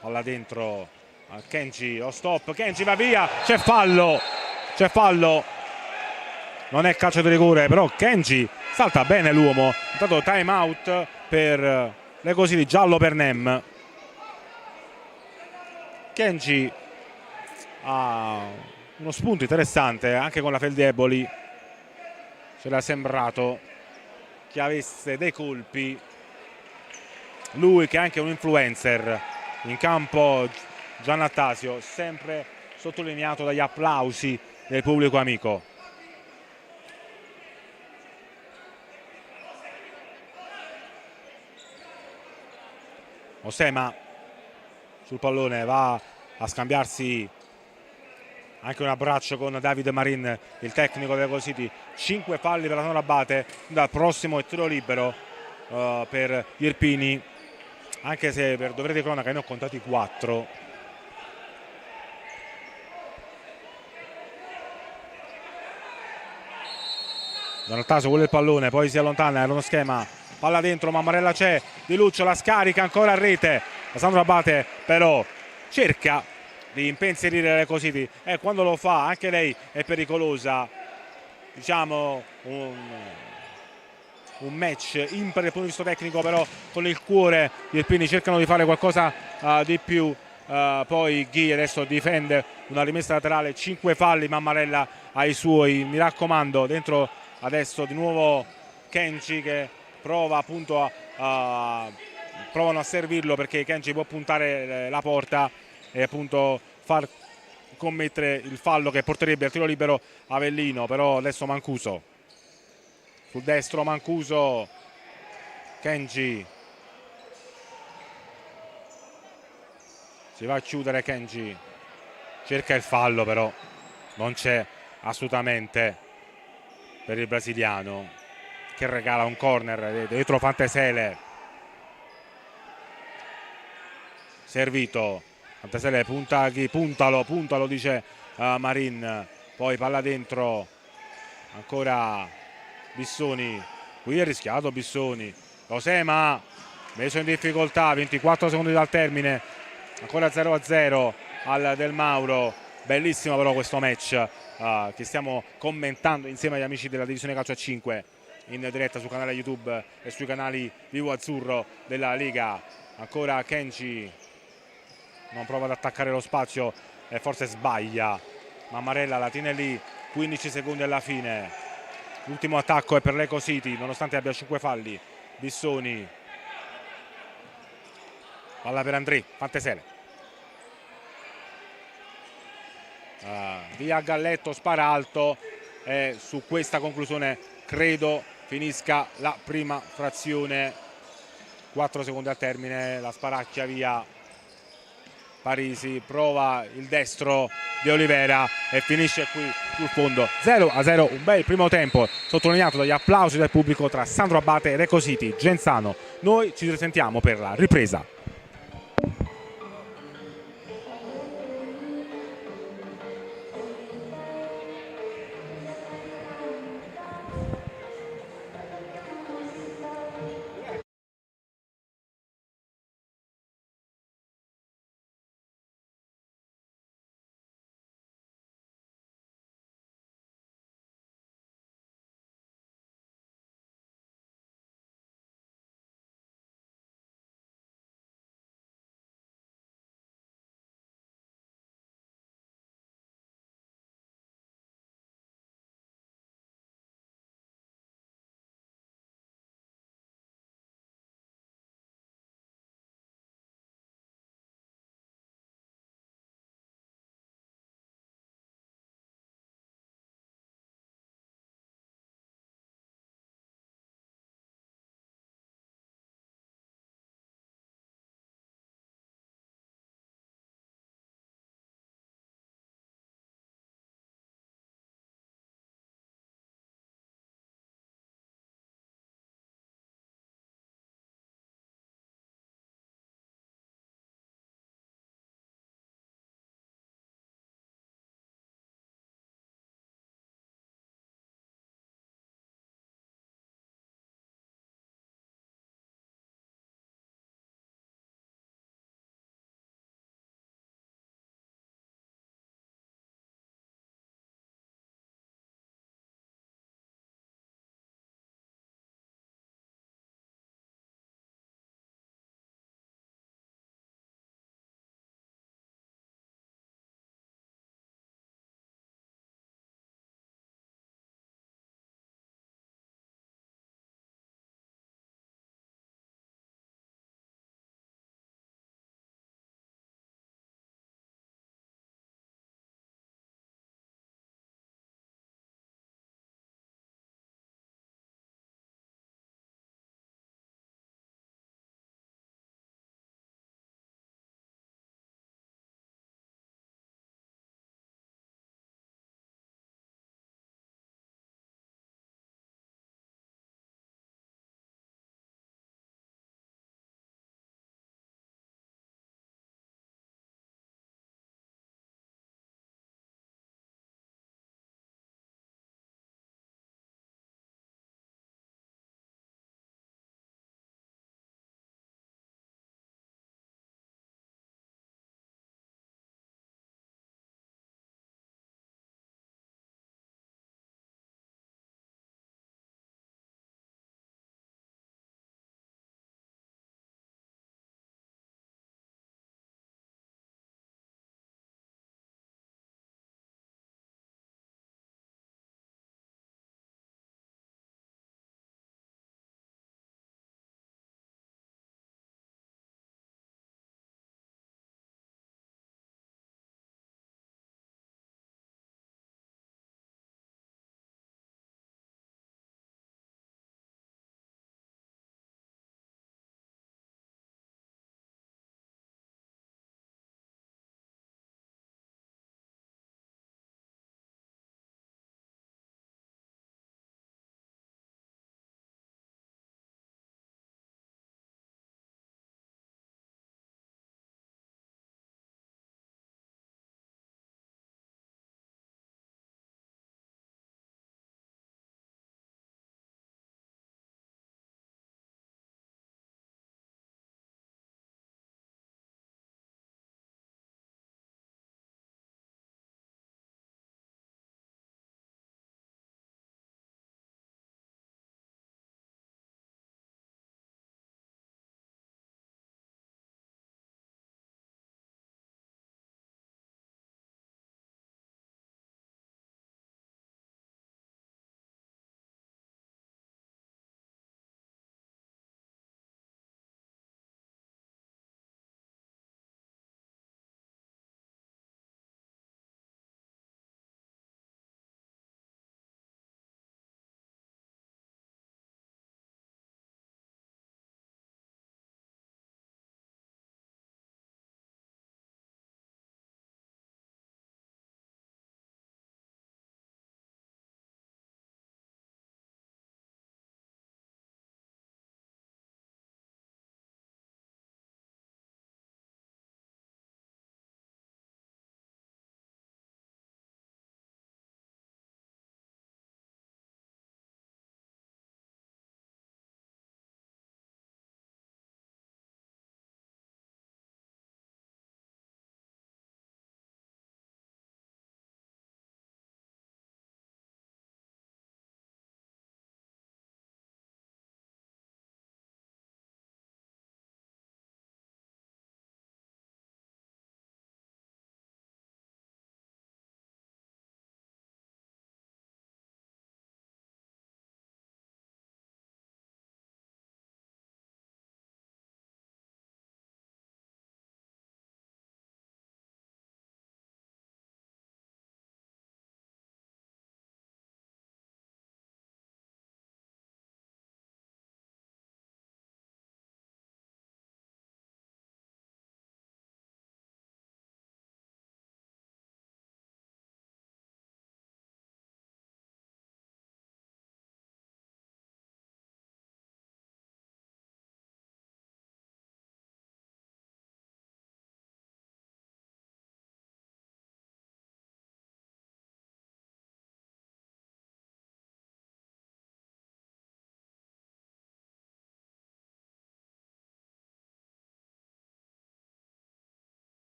Palla dentro a Kenji, lo stop, Kenji va via, c'è fallo, non è calcio di rigore, però Kenji salta bene l'uomo, intanto time out per l'Eco City, giallo per Nem. Kenji ha uno spunto interessante anche con la Feldeboli, ce l'ha sembrato che avesse dei colpi, lui che è anche un influencer in campo, Giannattasio, sempre sottolineato dagli applausi del pubblico amico. Osema sul pallone va a scambiarsi Anche un abbraccio con David Marin, il tecnico dell'Eco City. 5 falli per la San Abate, dal prossimo tiro libero per gli Irpini, anche se per dovere di cronaca ne ho contati 4. Donaltaso vuole il pallone, poi si allontana, era uno schema, palla dentro, Mammarella c'è, Di Luccio la scarica ancora a rete, la Sandro Abate però cerca di impensierire l'Eco City e quando lo fa anche lei è pericolosa. Diciamo un match impari dal punto di vista tecnico, però con il cuore gli Irpini cercano di fare qualcosa di più. Poi Ghi adesso difende una rimessa laterale, 5 falli Mammarella ai suoi, mi raccomando. Dentro adesso di nuovo Kenji che prova appunto provano a servirlo, perché Kenji può puntare la porta e appunto far commettere il fallo che porterebbe al tiro libero Avellino. Però adesso Mancuso sul destro, Mancuso, Kenji si va a chiudere, Kenji cerca il fallo però non c'è assolutamente per il brasiliano, che regala un corner dietro Fantasele. Servito, Fantasele puntalo dice Marin, poi palla dentro ancora Bissoni, qui è rischiato Bissoni, Rosema messo in difficoltà, 24 secondi dal termine, ancora 0-0 al Del Mauro. Bellissimo però questo match che stiamo commentando insieme agli amici della divisione calcio a 5 in diretta sul canale YouTube e sui canali Vivo Azzurro della Liga. Ancora Kenji non prova ad attaccare lo spazio e forse sbaglia, Mammarella la tiene lì, 15 secondi alla fine. L'ultimo attacco è per l'Eco City nonostante abbia 5 falli. Bissoni, palla per André Fantasele, via Galletto, spara alto e su questa conclusione credo finisca la prima frazione. 4 secondi al termine, la sparacchia via Parisi, prova il destro di Olivera e finisce qui sul fondo 0-0. Un bel primo tempo sottolineato dagli applausi del pubblico tra Sandro Abate e Eco City Genzano. Noi ci risentiamo per la ripresa.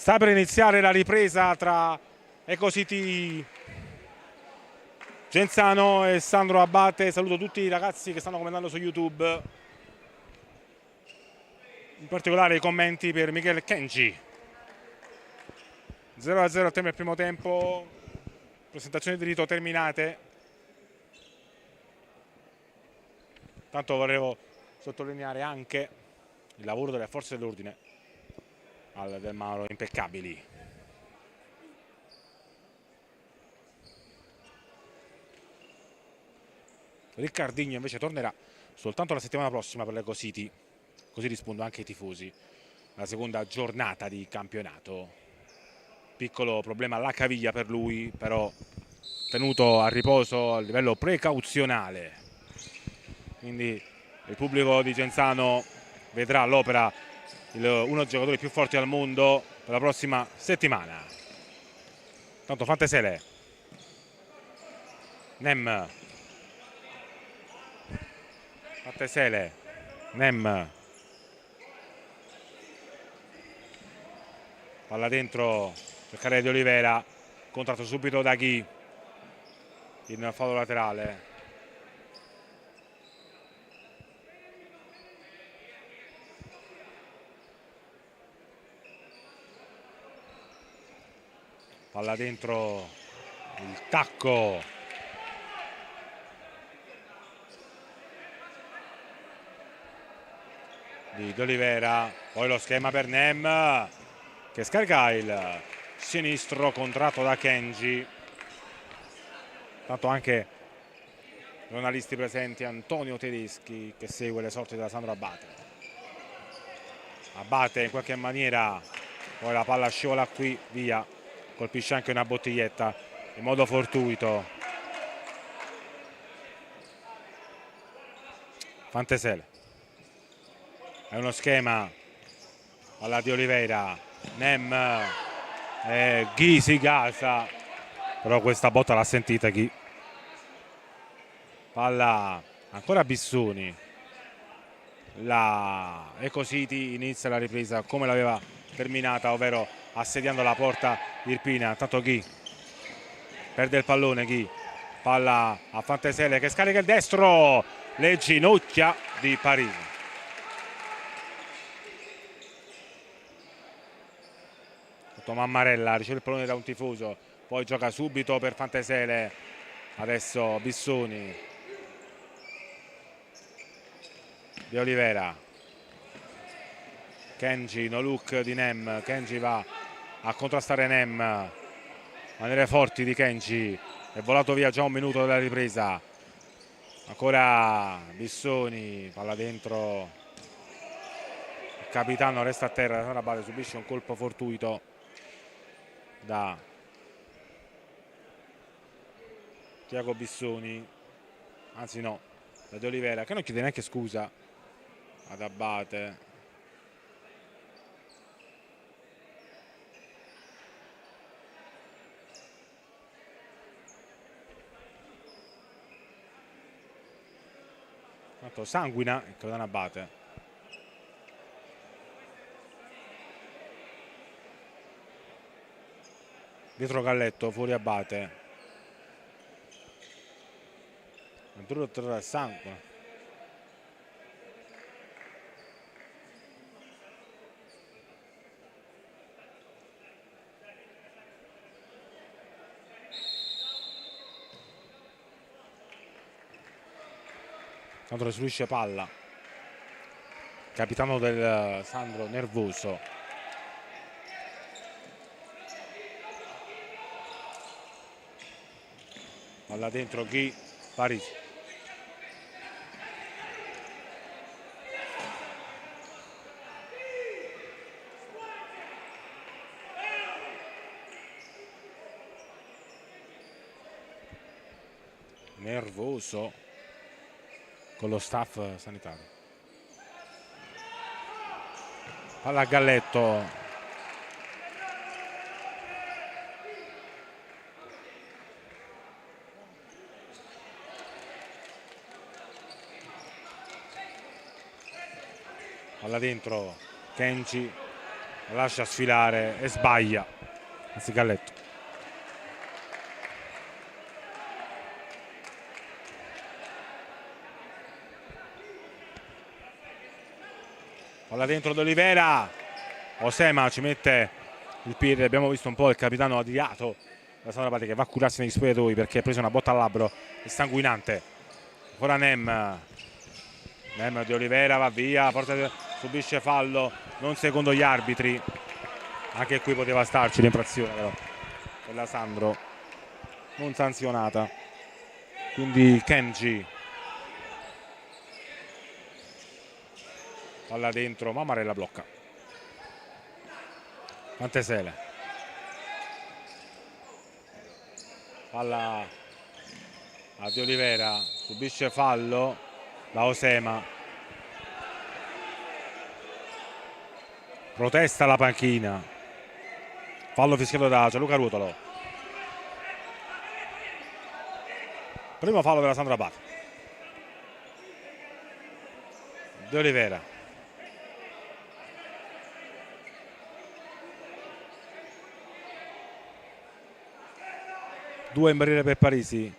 Sta per iniziare la ripresa tra Ecositi Genzano e Sandro Abate. Saluto tutti i ragazzi che stanno commentando su YouTube, in particolare i commenti per Michele Kenji. 0-0 al termine del primo tempo, presentazioni di rito terminate. Tanto volevo sottolineare anche il lavoro delle forze dell'ordine al Del Mauro, impeccabili. Riccardinho invece tornerà soltanto la settimana prossima per l'Ecositi, così rispondo anche ai tifosi. La seconda giornata di campionato, piccolo problema alla caviglia per lui, però tenuto a riposo a livello precauzionale, quindi il pubblico di Genzano vedrà all'opera uno dei giocatori più forti al mondo per la prossima settimana. Tanto Fantesele, Nem, Fantesele, Nem, palla dentro, cercare di Olivera, contratto subito da Ghi in fallo laterale. Palla dentro, il tacco di Olivera, poi lo schema per Nem che scarica il sinistro contratto da Kenji. Tanto anche giornalisti presenti, Antonio Tedeschi che segue le sorti della Sandro Abate. Abate in qualche maniera, poi la palla scivola qui via, colpisce anche una bottiglietta in modo fortuito. Fantesele, è uno schema, palla di Oliveira, Nem, Ghi si gasa, però questa botta l'ha sentita Ghi. Palla ancora Bissoni, la Ecositi inizia la ripresa come l'aveva terminata, ovvero assediando la porta Irpina. Tanto Ghi perde il pallone, Ghi, palla a Fantesele che scarica il destro, le ginocchia di Parisi. Mammarella riceve il pallone da un tifoso, poi gioca subito per Fantesele, adesso Bissoni, di Olivera, Kenji, no look di Nem, Kenji va a contrastare Nem, maniere forti di Kenji, è volato via già un minuto della ripresa, ancora Bissoni, palla dentro, il capitano resta a terra, Sarabate subisce un colpo fortuito da Tiago Bissoni, anzi no, da De Olivera, che non chiede neanche scusa ad Abate. Tanto sanguina il capitano Abate. Dietro Galletto, fuori Abate. Sangue. Tanto restituisce palla. Capitano del Sandro nervoso. Palla dentro Ghi, Parisi. Nervoso con lo staff sanitario. Palla a Galletto. Palla dentro Kenji, lascia sfilare e sbaglia, anzi Galletto. Palla dentro d'Olivera, Osema ci mette il piede, abbiamo visto un po' il capitano Adriato la Sandro Abate che va a curarsi negli spogliatoi perché ha preso una botta al labbro sanguinante. Ora Nem di Olivera va via, subisce fallo, non secondo gli arbitri, anche qui poteva starci l'infrazione però per la Sandro, non sanzionata, quindi Kenji. Palla dentro, Mammarella blocca. Fantesele. Palla a Di Olivera, subisce fallo da Osema. Protesta la panchina. Fallo fischiato da Gianluca Ruotolo. Primo fallo della Sandro Abate. Di Olivera. Due in barriera per Parisi.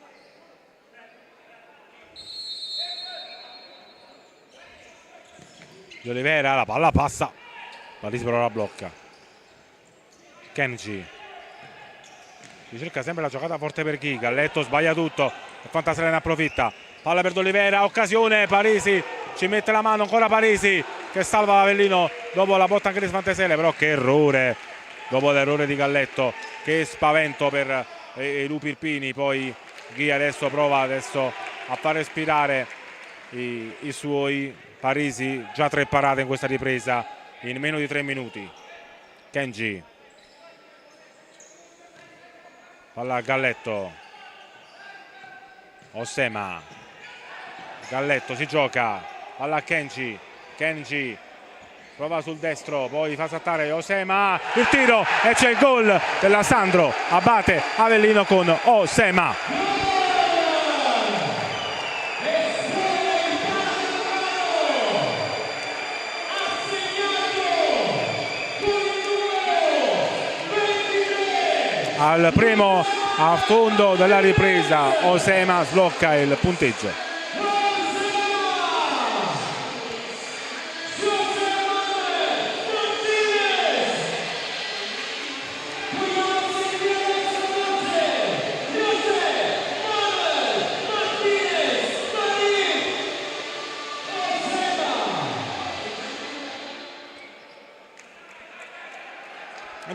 Di Olivera, la palla passa. Parisi però la blocca. Kenji. Si cerca sempre la giocata forte per chi? Galletto sbaglia tutto. E Fantasele ne approfitta. Palla per Di Olivera, occasione. Parisi ci mette la mano, ancora Parisi che salva Avellino dopo la botta anche di Fantasele. Però che errore. Dopo l'errore di Galletto. Che spavento per i lupi irpini. Poi Ghi adesso prova a far respirare i suoi. Parisi già 3 parate in questa ripresa in meno di 3 minuti. Kenji, palla a Galletto, Osema, Galletto si gioca, palla a Kenji, Kenji prova sul destro, poi fa saltare Osema, il tiro e c'è il gol della Sandro Abate Avellino con Osema. Al primo affondo della ripresa Osema sblocca il punteggio.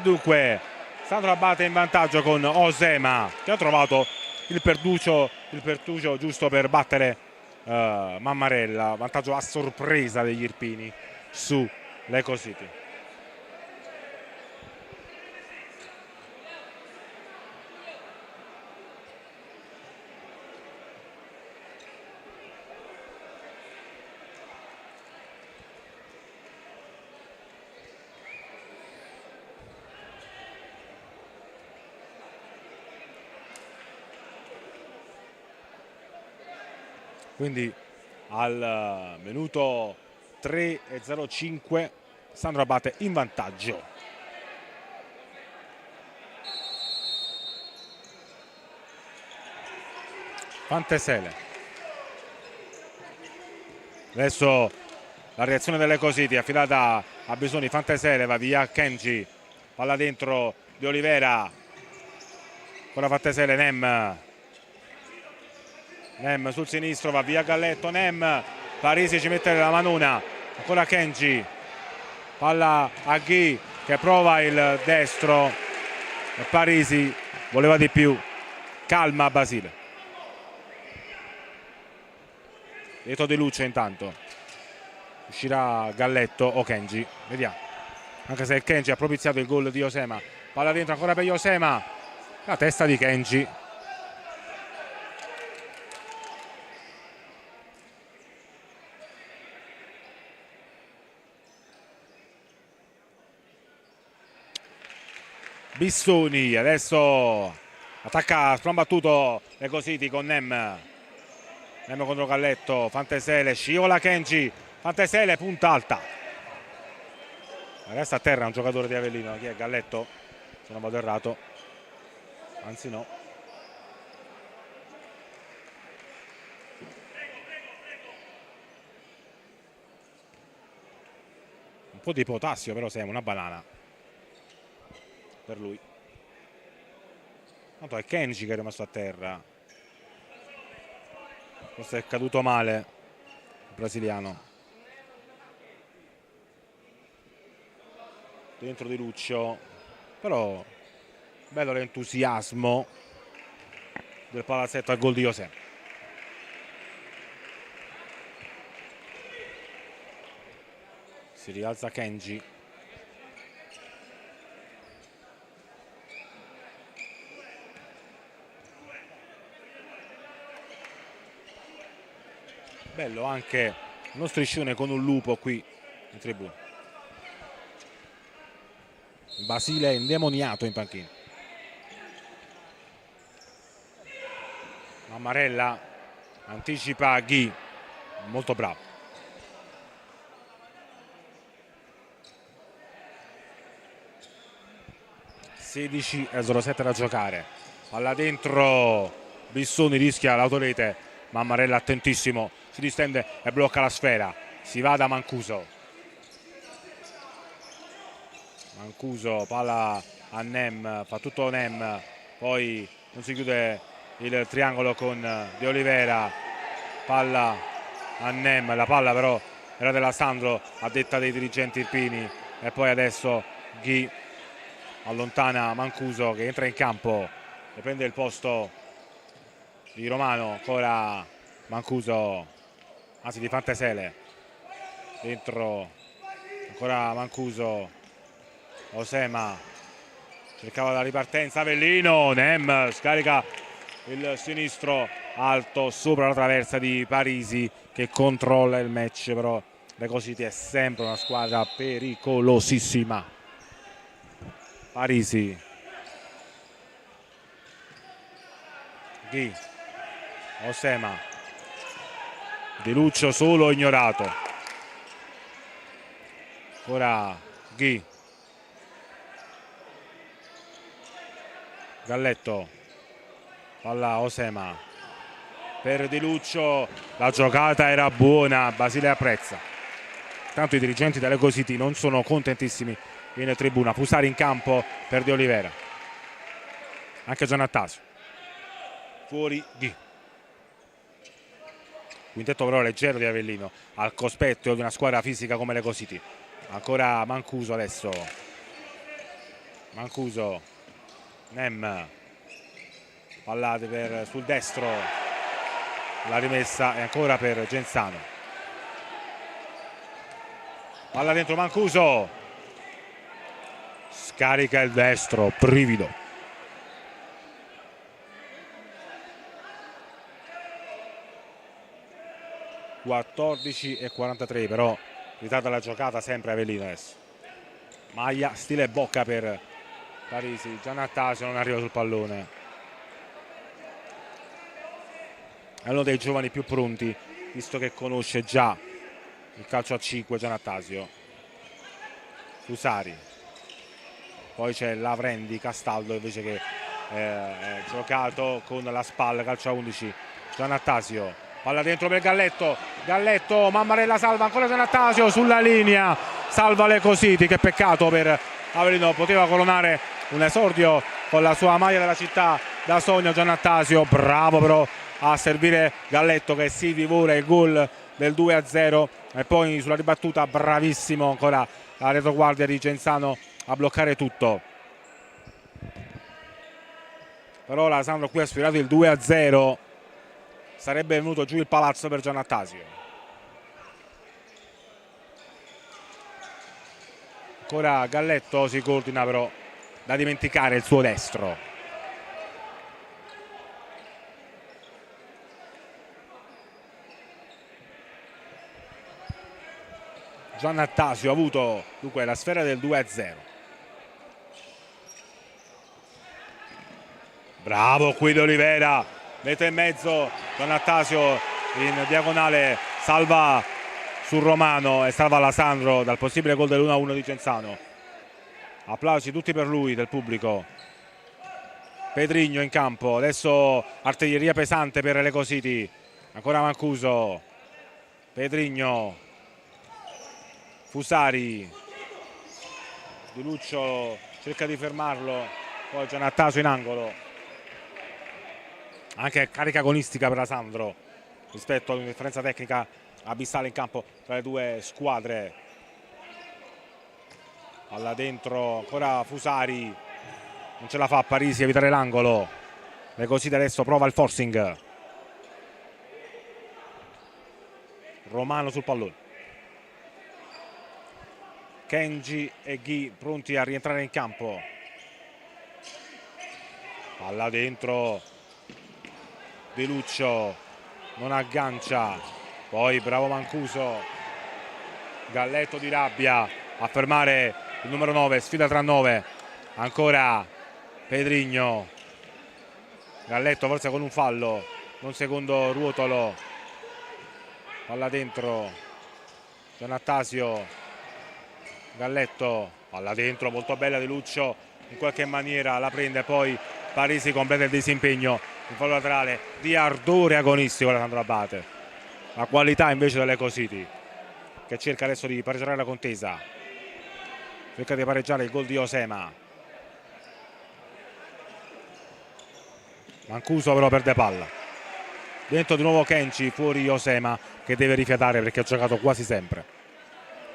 Dunque Sandro Abate in vantaggio con Osema che ha trovato il pertuccio giusto per battere Mammarella. Vantaggio a sorpresa degli irpini su Leco City. Quindi al minuto 3:05 Sandro Abate in vantaggio. Fantesele. Adesso la reazione dell'Eco City affidata a Bisoni. Fantesele va via Kenji. Palla dentro Di Olivera. Ancora Fantesele, Nem sul sinistro, va via Galletto, Nem, Parisi ci mette la manuna, ancora Kenji, palla a Ghi che prova il destro e Parisi voleva di più, calma Basile. Dietro De Luce intanto, uscirà Galletto o Kenji, vediamo, anche se Kenji ha propiziato il gol di Osema, palla dentro ancora per Osema, la testa di Kenji. Bissoni adesso attacca sprombattuto Leco City con Nem contro Galletto, Fantesele, scivola Kenji, Fantesele punta alta, Resta a terra un giocatore di Avellino, chi è? Galletto, se non vado errato, anzi no. Un po' di potassio però sembra una banana per lui. Tanto è Kenji che è rimasto a terra, forse è caduto male il brasiliano. Dentro di Luccio, però bello l'entusiasmo del palazzetto al gol di José. Si rialza Kenji. Bello anche uno striscione con un lupo qui in tribuna. Basile indemoniato in panchina. Mammarella anticipa Ghi, molto bravo. 16:07 da giocare. Palla dentro, Bissoni rischia l'autorete, Mammarella attentissimo, si distende e blocca la sfera. Si va da Mancuso. Mancuso, palla a Nem, fa tutto Nem, poi non si chiude il triangolo con De Oliveira, palla a Nem, la palla però era della Sandro a detta dei dirigenti irpini, e poi adesso Ghi allontana Mancuso che entra in campo e prende il posto di Romano. Ancora Mancuso, anzi di Fantasele, dentro ancora Mancuso, Osema cercava la ripartenza, Avellino, Nem scarica il sinistro alto sopra la traversa di Parisi che controlla il match, però Lego City è sempre una squadra pericolosissima. Parisi, Ghi, Osema, Di Luccio solo ignorato, ora Ghi, Galletto, palla Osema per Di Luccio, la giocata era buona, Basile apprezza. Tanto i dirigenti della Lego City non sono contentissimi in tribuna. Fusari in campo per De Oliveira, anche Giannattasio, fuori Ghi. Quintetto però leggero di Avellino al cospetto di una squadra fisica come Lego City. Ancora Mancuso, adesso Mancuso, Nem, pallate sul destro, la rimessa è ancora per Genzano, palla dentro Mancuso, scarica il destro, brivido. (14:43) però ritarda la giocata sempre Avellino adesso. Maglia stile bocca per Parisi, Giannattasio non arriva sul pallone, è uno dei giovani più pronti visto che conosce già il calcio a 5 Giannattasio. Fusari, poi c'è Lavrendi, Castaldo invece che è giocato con la spalla, calcio a 11 Giannattasio, palla dentro per Galletto, Galletto, Mammarella salva ancora Giannattasio sulla linea, salva Lego City, che peccato per Avellino, poteva coronare un esordio con la sua maglia della città da sogno Giannattasio, bravo però a servire Galletto che si divora il gol del 2-0 e poi sulla ribattuta bravissimo ancora la retroguardia di Genzano a bloccare tutto. Però la Sandro qui ha sfiorato il 2-0, sarebbe venuto giù il palazzo per Giannattasio. Ancora Galletto, si coordina però da dimenticare il suo destro. Giannattasio ha avuto dunque la sfera del 2-0. Bravo qui De Oliveira, mette in mezzo Giannattasio in diagonale, salva sul Romano e salva Alessandro dal possibile gol dell'1-1 di Genzano. Applausi tutti per lui del pubblico. Pedrigno in campo, adesso artiglieria pesante per l'Eco City, ancora Mancuso, Pedrigno, Fusari, Di Luccio cerca di fermarlo, poi Giannattaso in angolo. Anche carica agonistica per Alessandro rispetto alla differenza tecnica abissale in campo tra le due squadre. Palla dentro, ancora Fusari, non ce la fa Parisi a evitare l'angolo. E così adesso prova il forcing. Romano sul pallone. Kenji e Ghi pronti a rientrare in campo. Palla dentro, De Luccio non aggancia, poi bravo Mancuso, Galletto di rabbia a fermare il numero 9, sfida tra 9, ancora Pedrigno, Galletto forse con un fallo, un secondo Ruotolo, palla dentro, Giannattasio, Galletto, palla dentro, molto bella De Luccio, in qualche maniera la prende, poi Parisi completa il disimpegno, il fallo laterale di ardore agonistico Alessandro Abate. La qualità invece dell'Eco City, che cerca adesso di pareggiare la contesa, cerca di pareggiare il gol di Osema. Mancuso però perde palla, dentro di nuovo Kenji, fuori Osema che deve rifiatare perché ha giocato quasi sempre,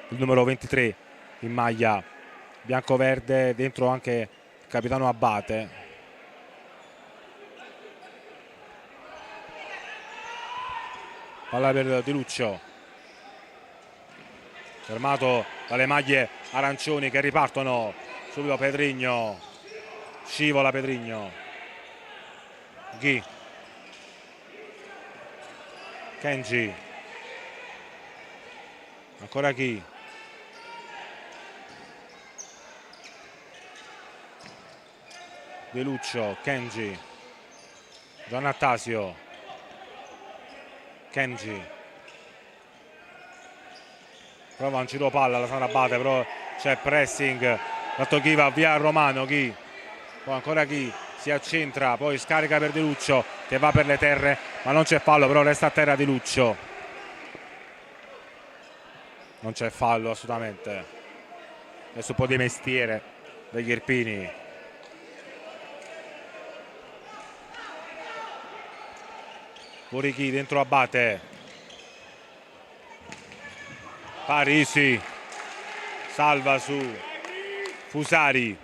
il numero 23 in maglia bianco-verde, dentro anche il capitano Abate. Palla per Di Luccio, fermato dalle maglie arancioni che ripartono subito. Pedrigno, scivola Pedrigno, Ghi, Kenji, ancora Ghi, De Luccio, Kenji, Giannattasio, Kenji, prova un giro palla la Sandro Abate, però c'è pressing, dato Ghi va via a Romano, Ghi, poi ancora Ghi, si accentra, poi scarica per De Luccio che va per le terre, ma non c'è fallo, però resta a terra Di Luccio, non c'è fallo assolutamente, adesso un po' di mestiere degli Irpini. Fuori Ghi, dentro Abate, Parisi salva su Fusari,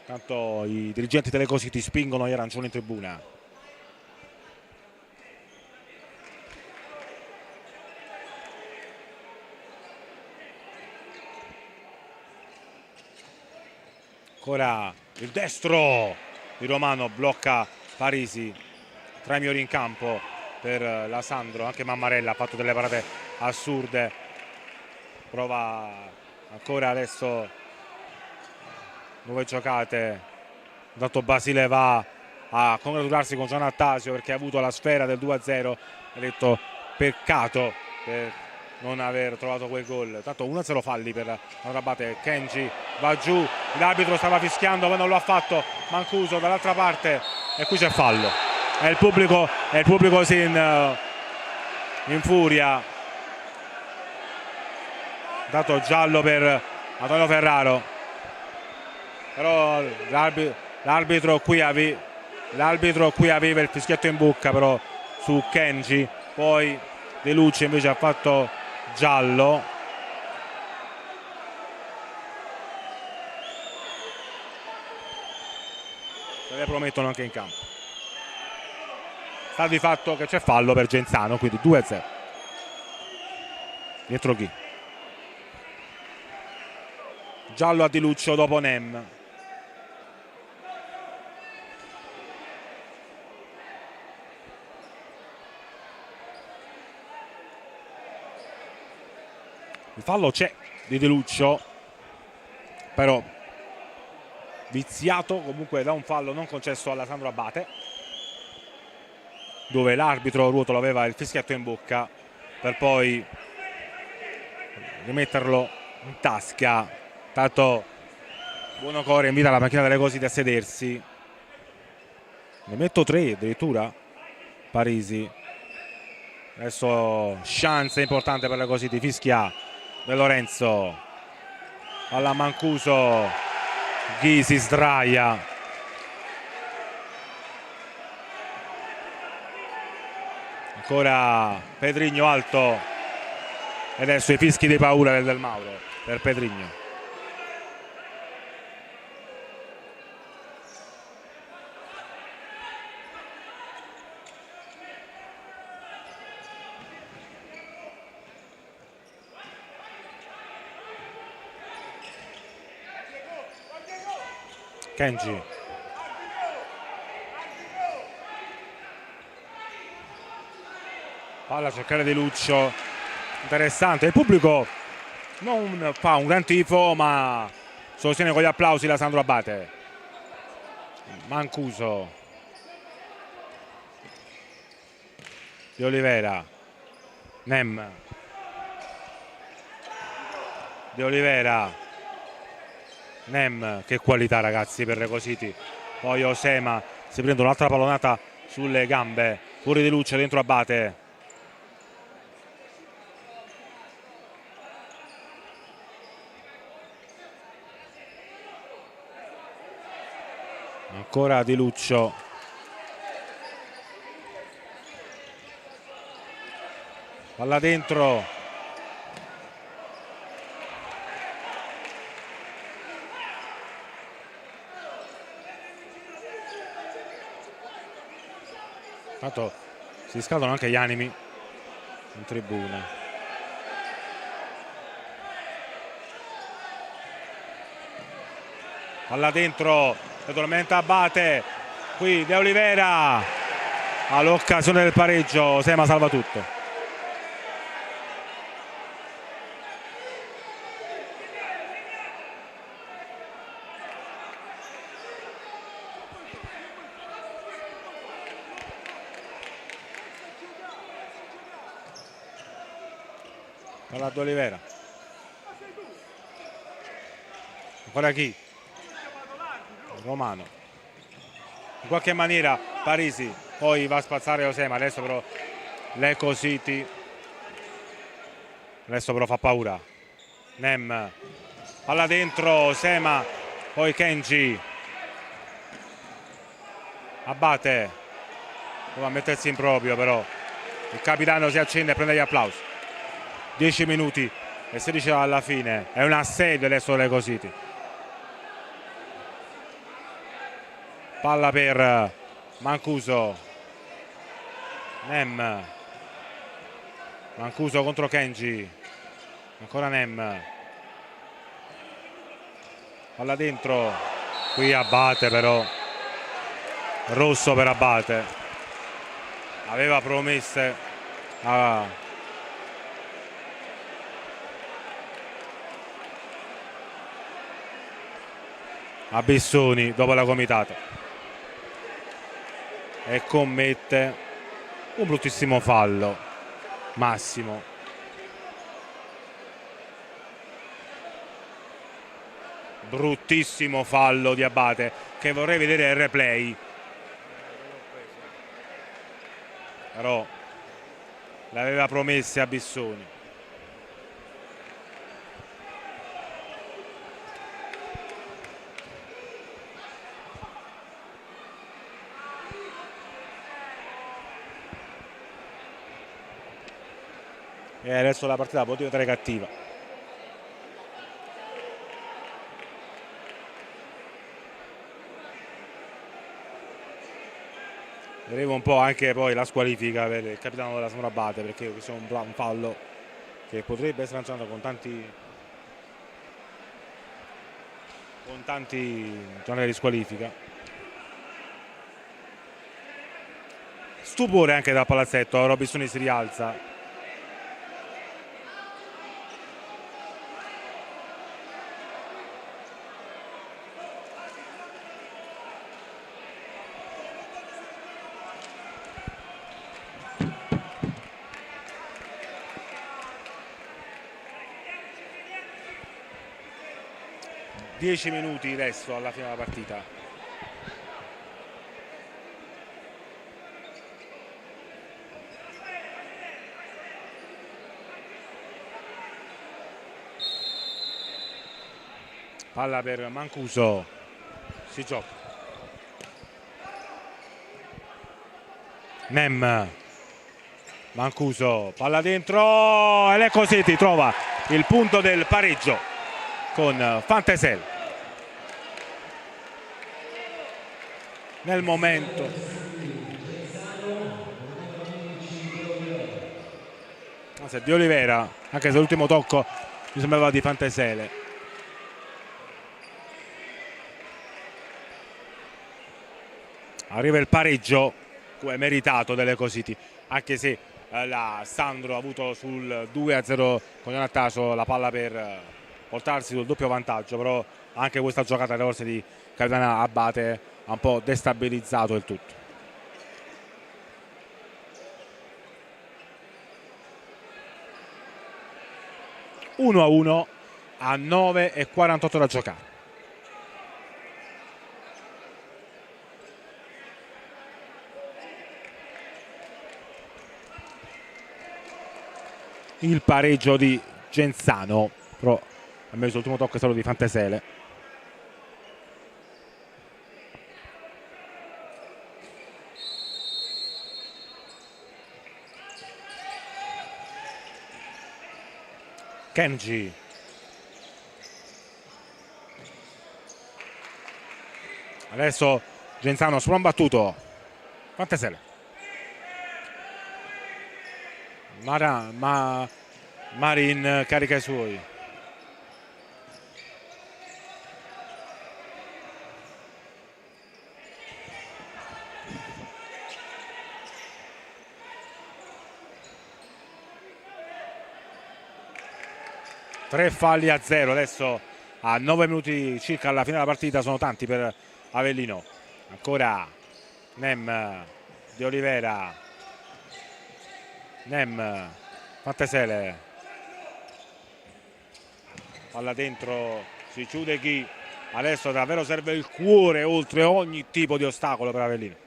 tanto i dirigenti dell'Eco City spingono gli arancioni in tribuna. Ancora il destro di Romano blocca Parisi, tra i migliori in campo per Alessandro, anche Mammarella ha fatto delle parate assurde, prova ancora adesso nuove giocate, intanto Basile va a congratularsi con Giannattasio perché ha avuto la sfera del 2-0, ha detto peccato per non aver trovato quel gol, tanto 1-0 falli per Abate. Kenji va giù, l'arbitro stava fischiando ma non lo ha fatto, Mancuso dall'altra parte e qui c'è fallo, e il pubblico si infuria, dato giallo per Antonio Ferraro, però l'arbitro qui aveva il fischietto in bocca però su Kenji, poi De Luccio invece ha fatto giallo. Se le promettono anche in campo. Sta di fatto che c'è fallo per Genzano, quindi 2-0. Dietro chi? Giallo a Di Luccio dopo Nem. Il fallo c'è di De Luccio, però viziato comunque da un fallo non concesso a Alessandro Abate, dove l'arbitro Ruotolo aveva il fischietto in bocca per poi rimetterlo in tasca. Tanto Buonocore invita la macchina delle Cositi a sedersi. Ne metto 3 addirittura Parisi. Adesso chance importante per le Cositi, fischia De Lorenzo alla Mancuso, Ghi si sdraia, ancora Pedrigno alto e adesso i fischi di paura del Mauro per Pedrigno. Kenji, palla a cercare di Luccio, interessante, il pubblico non fa un gran tifo ma sostiene con gli applausi la Sandro Abate. Mancuso, Di Olivera, Nem, Di Olivera, Nem, che qualità ragazzi per Recositi. Poi Osema si prende un'altra pallonata sulle gambe, fuori di Luccio, dentro Abate. Ancora Di Luccio, palla dentro, tanto si scaldano anche gli animi in tribuna. Palla dentro, regolamenta Abate, qui De Olivera all'occasione del pareggio, Sema salva tutto. Palla De Olivera, ancora chi? Romano, in qualche maniera Parisi poi va a spazzare Osema, adesso però Lecco City, adesso però fa paura. Nem, palla dentro, Osema, poi Kenji, Abate prova a mettersi in proprio, però il capitano si accende e prende gli applausi. 10 minuti e 16 alla fine, è un assedio adesso Lecco City. Palla per Mancuso, Nem, Mancuso contro Kenji, ancora Nem, palla dentro, qui Abate però, rosso per Abate, aveva promesse a Bissoni dopo la comitata e commette un bruttissimo fallo. Massimo, bruttissimo fallo di Abate che vorrei vedere il replay, però l'aveva promesse a Bissoni. E adesso la partita può diventare cattiva. Vedremo un po' anche poi la squalifica per il capitano della Sandro Abate, perché questo è un fallo che potrebbe essere sanzionato con tanti giornali di squalifica. Stupore anche dal palazzetto, Robissoni si rialza. 10 minuti adesso alla fine della partita. Palla per Mancuso, si gioca. Nem, Mancuso, palla dentro e l'Ecco City trova il punto del pareggio con Fantesel. Nel momento di Olivera, anche se l'ultimo tocco mi sembrava di Fantesele. Arriva il pareggio meritato dell'Ecco City, anche se la Sandro ha avuto sul 2-0 con Giannataso la palla per portarsi sul doppio vantaggio, però anche questa giocata delle forze di Capitana Abate ha un po' destabilizzato il tutto. Uno a 1 a 9:48 da giocare. Il pareggio di Genzano, però ha messo l'ultimo tocco è stato di Fantesele. Kenji, adesso Genzano battuto. Fantesele. Marin carica i suoi. Tre falli a 0 adesso a 9 minuti circa alla fine della partita, sono tanti per Avellino. Ancora Nem, Di Olivera, Nem, Fantesele, palla dentro, si chiude Ghi. Adesso davvero serve il cuore oltre ogni tipo di ostacolo per Avellino.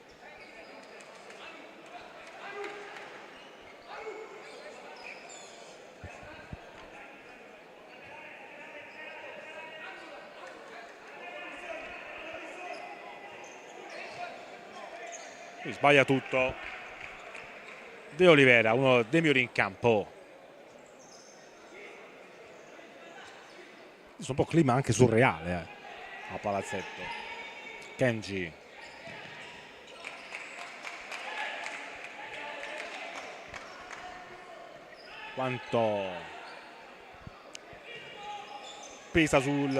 Sbaglia tutto De Olivera, uno dei migliori in campo. È un po' clima anche surreale a palazzetto. Kenji, quanto pesa sul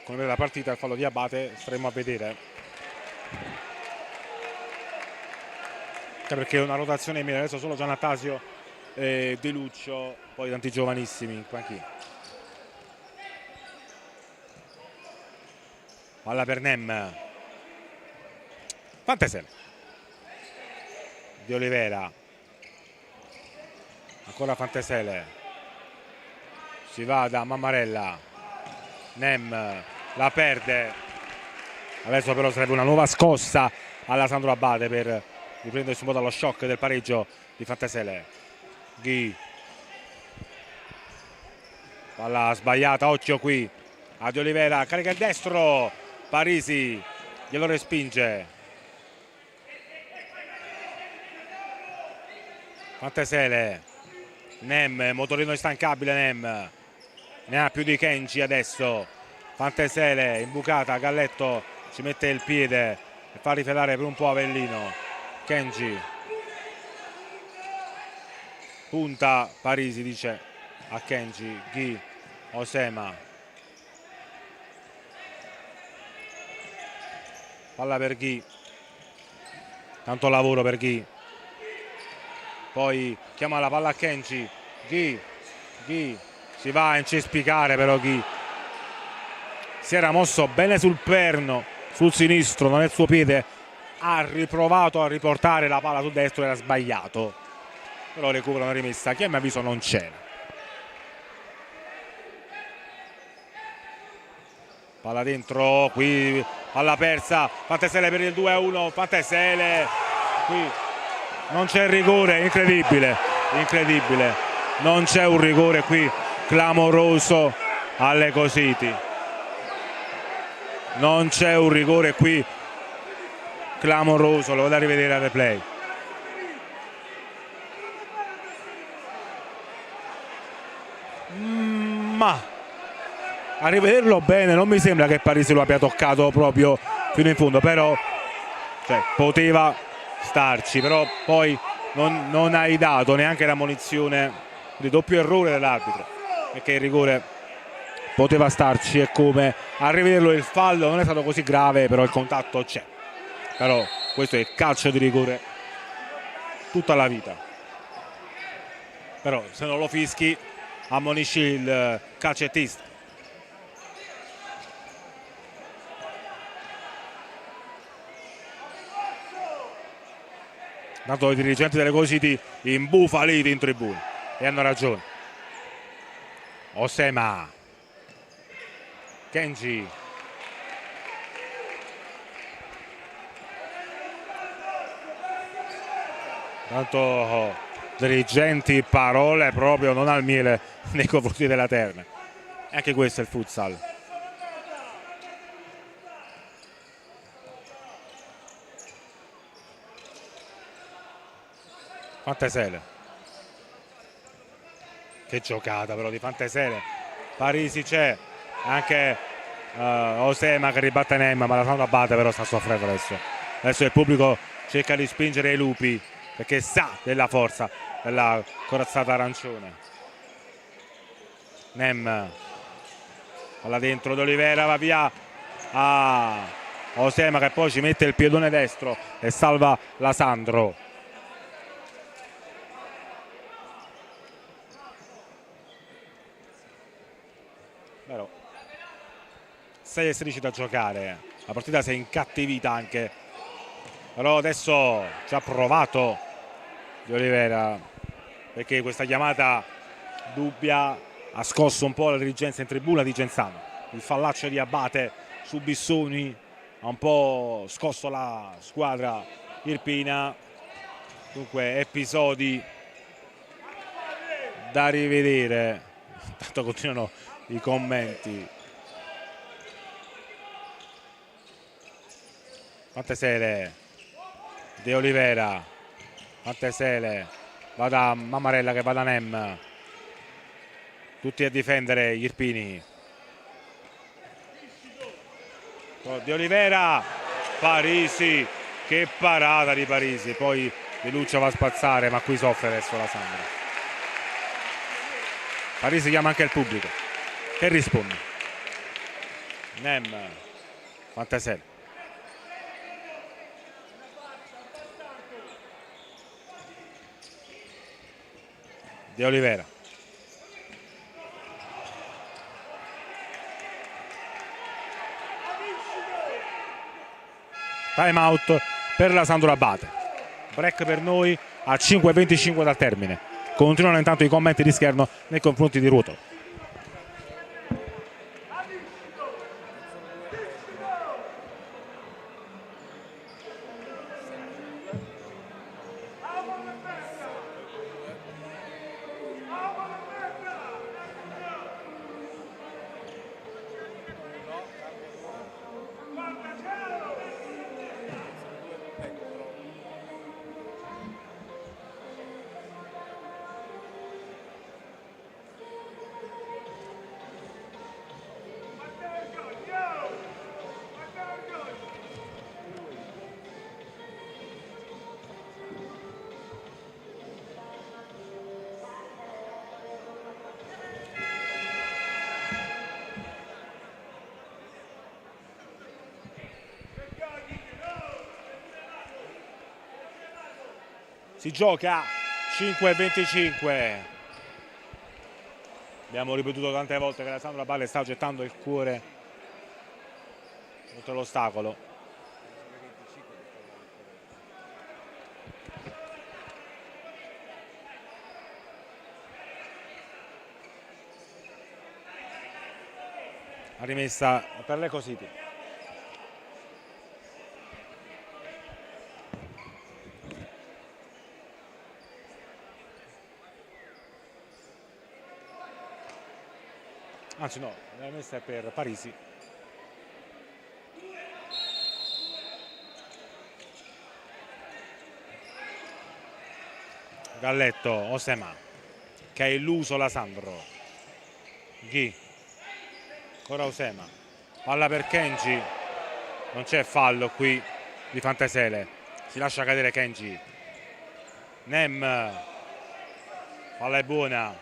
come la partita il fallo di Abate, staremo a vedere. Perché è una rotazione mia, adesso solo Giannattasio e De Luccio, poi tanti giovanissimi in panchina. Palla per Nem, Fantesele, Di Olivera, ancora Fantesele, si va da Mammarella, Nem la perde, adesso però serve una nuova scossa alla Sandro Abate per riprendersi un po' dallo shock del pareggio di Fantesele. Ghi, palla sbagliata, occhio qui a Di Olivera, carica il destro, Parisi glielo respinge. Fantesele, Nem, motorino instancabile Nem, ne ha più di Kenji adesso. Fantesele, imbucata, Galletto ci mette il piede e fa rifilare per un po' Avellino. Kenji, punta Parisi, dice a Kenji, Ghi, Osema, palla per Ghi, tanto lavoro per Ghi, poi chiama la palla a Kenji, Ghi, si va a incespicare, però Ghi si era mosso bene sul perno, sul sinistro, non è il suo piede, ha riprovato a riportare la palla sul destro, era sbagliato, però recupera una rimessa che a mio avviso non c'era. palla dentro, qui palla persa, Fantasele per il 2-1, Fantasele, qui non c'è rigore, incredibile, incredibile, non c'è un rigore qui clamoroso alle Cositi, non c'è un rigore qui clamoroso, lo vado a rivedere al replay. Ma a rivederlo bene non mi sembra che Parisi lo abbia toccato proprio fino in fondo, però cioè, poteva starci, però poi non hai dato neanche la munizione di doppio errore dell'arbitro, perché il rigore poteva starci, e come a rivederlo il fallo non è stato così grave, però il contatto c'è, però questo è il calcio di rigore tutta la vita, però se non lo fischi ammonisci il calcettista. Tanto i dirigenti delle Cositi imbufaliti in tribuna e hanno ragione. Osema, Kenji, tanto dirigenti, parole proprio non al miele nei confronti della Terna. E anche questo è il futsal. Fantasele, che giocata però di Fantasele. Parisi c'è, anche Osema che ribatte Nemm, ma la Sandra Abate però sta soffrendo adesso il pubblico cerca di spingere i lupi perché sa della forza della corazzata arancione. Nemm, palla dentro, De Oliveira va via a Osema che poi ci mette il piedone destro e salva la Sandro. Però 6-16 da giocare, la partita si è incattivita anche, però adesso ci ha provato De Oliveira, perché questa chiamata dubbia ha scosso un po' la dirigenza in tribuna di Genzano. Il fallaccio di Abate su Bissoni ha un po' scosso la squadra irpina. Dunque episodi da rivedere. Intanto continuano i commenti. Fantasele, De Oliveira, Fantasele, va da Mammarella che va da Nemm, tutti a difendere gli irpini. De Oliveira, Parisi, che parata di Parisi, poi De Lucia va a spazzare, ma qui soffre adesso la Sandra. Parisi chiama anche il pubblico che risponde. Nemm, Fantasele, De Oliveira, time out per la Sandro Abate, break per noi a 5:25 dal termine. Continuano intanto i commenti di scherno nei confronti di Ruotolo. Si gioca 5:25. Abbiamo ripetuto tante volte che la Sandro Abate sta gettando il cuore oltre l'ostacolo. La rimessa per l'Eco City. Anzi no, la rimessa è per Parisi. Galletto, Osema, che ha illuso la Sandro. Ghi, ancora Osema, palla per Kenji, non c'è fallo qui di Fantasele, si lascia cadere Kenji. Nem, palla è buona,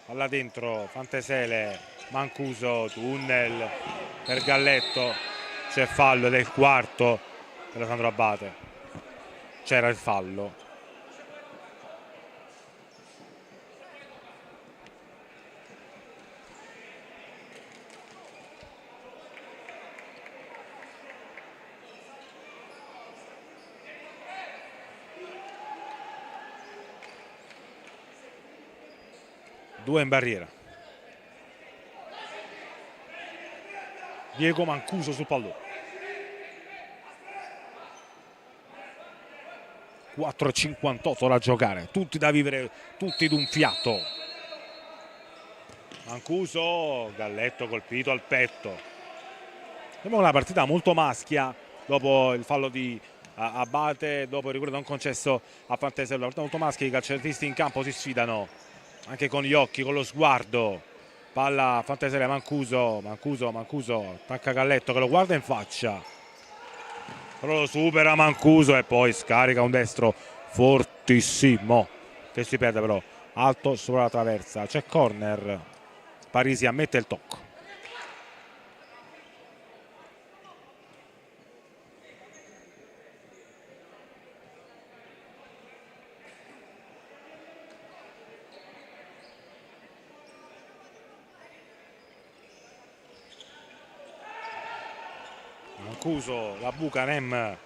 palla dentro, Fantasele, Mancuso, tunnel per Galletto, c'è fallo ed è il quarto per la Sandro Abate. C'era il fallo. Due in barriera. Diego Mancuso sul pallone. 4,58 da giocare, tutti da vivere, tutti d'un fiato. Mancuso, Galletto colpito al petto. Sembra una partita molto maschia dopo il fallo di Abate, dopo il rigore non concesso a Fantasele. Una partita molto maschia, i calciatisti in campo si sfidano anche con gli occhi, con lo sguardo. Palla Fantasele, Mancuso, attacca Galletto che lo guarda in faccia, però lo supera Mancuso e poi scarica un destro fortissimo che si perde però alto sopra la traversa. C'è corner, Parisi ammette il tocco. Mancuso, la buca, Nem,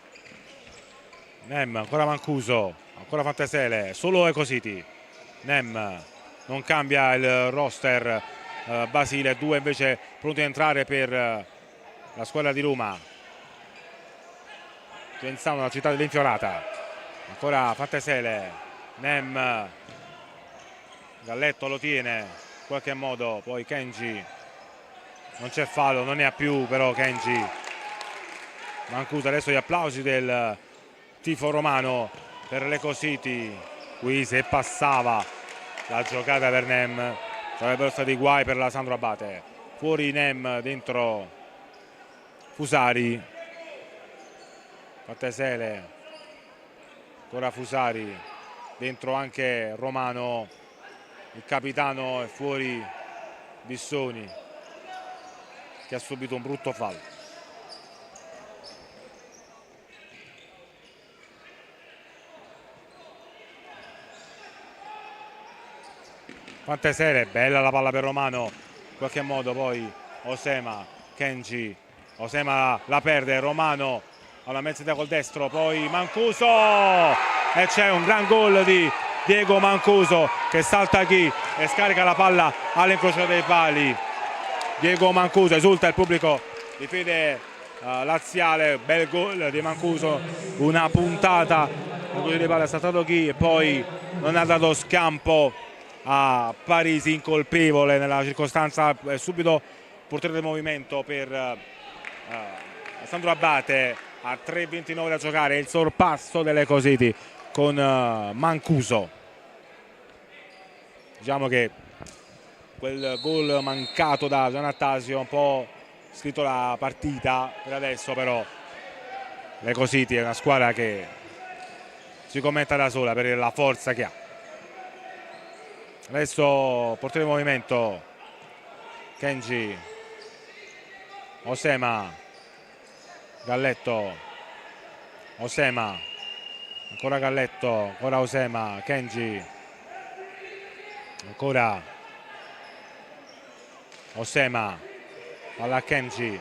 ancora Mancuso, ancora Fantasele, solo Eco City. Nem non cambia il roster, Basile, due invece pronti a entrare per la squadra di Roma. Genzano, la città dell'infiorata, ancora Fantasele, Nem, Galletto lo tiene in qualche modo, poi Kenji, non c'è fallo, non ne ha più però Kenji. Mancuso, adesso gli applausi del tifo romano per l'Eco City. Qui se passava la giocata per Nem sarebbero stati guai per la Sandro Abate. Fuori Nem, dentro Fusari, Fantasele, ancora Fusari, dentro anche Romano, il capitano è fuori, Bissoni che ha subito un brutto fallo. Fantasele, bella la palla per Romano, in qualche modo poi Osema, Kenji, Osema la perde, Romano alla mezz'età col destro, poi Mancuso e c'è un gran gol di Diego Mancuso che salta chi e scarica la palla all'incrocio dei pali. Diego Mancuso, esulta il pubblico di fede laziale, bel gol di Mancuso, una puntata di palla, è saltato chi e poi non ha dato scampo a Parisi, incolpevole nella circostanza. Subito portiere del movimento per Sandro Abate a 3,29 da giocare, il sorpasso dell'Eco City con Mancuso. Diciamo che quel gol mancato da Giannattasio un po' scritto la partita per adesso, però l'Eco City è una squadra che si commenta da sola per la forza che ha. Adesso portiere di movimento, Kenji, Osema, Galletto, Osema, ancora Galletto, ancora Osema, Kenji, ancora Osema, palla a Kenji,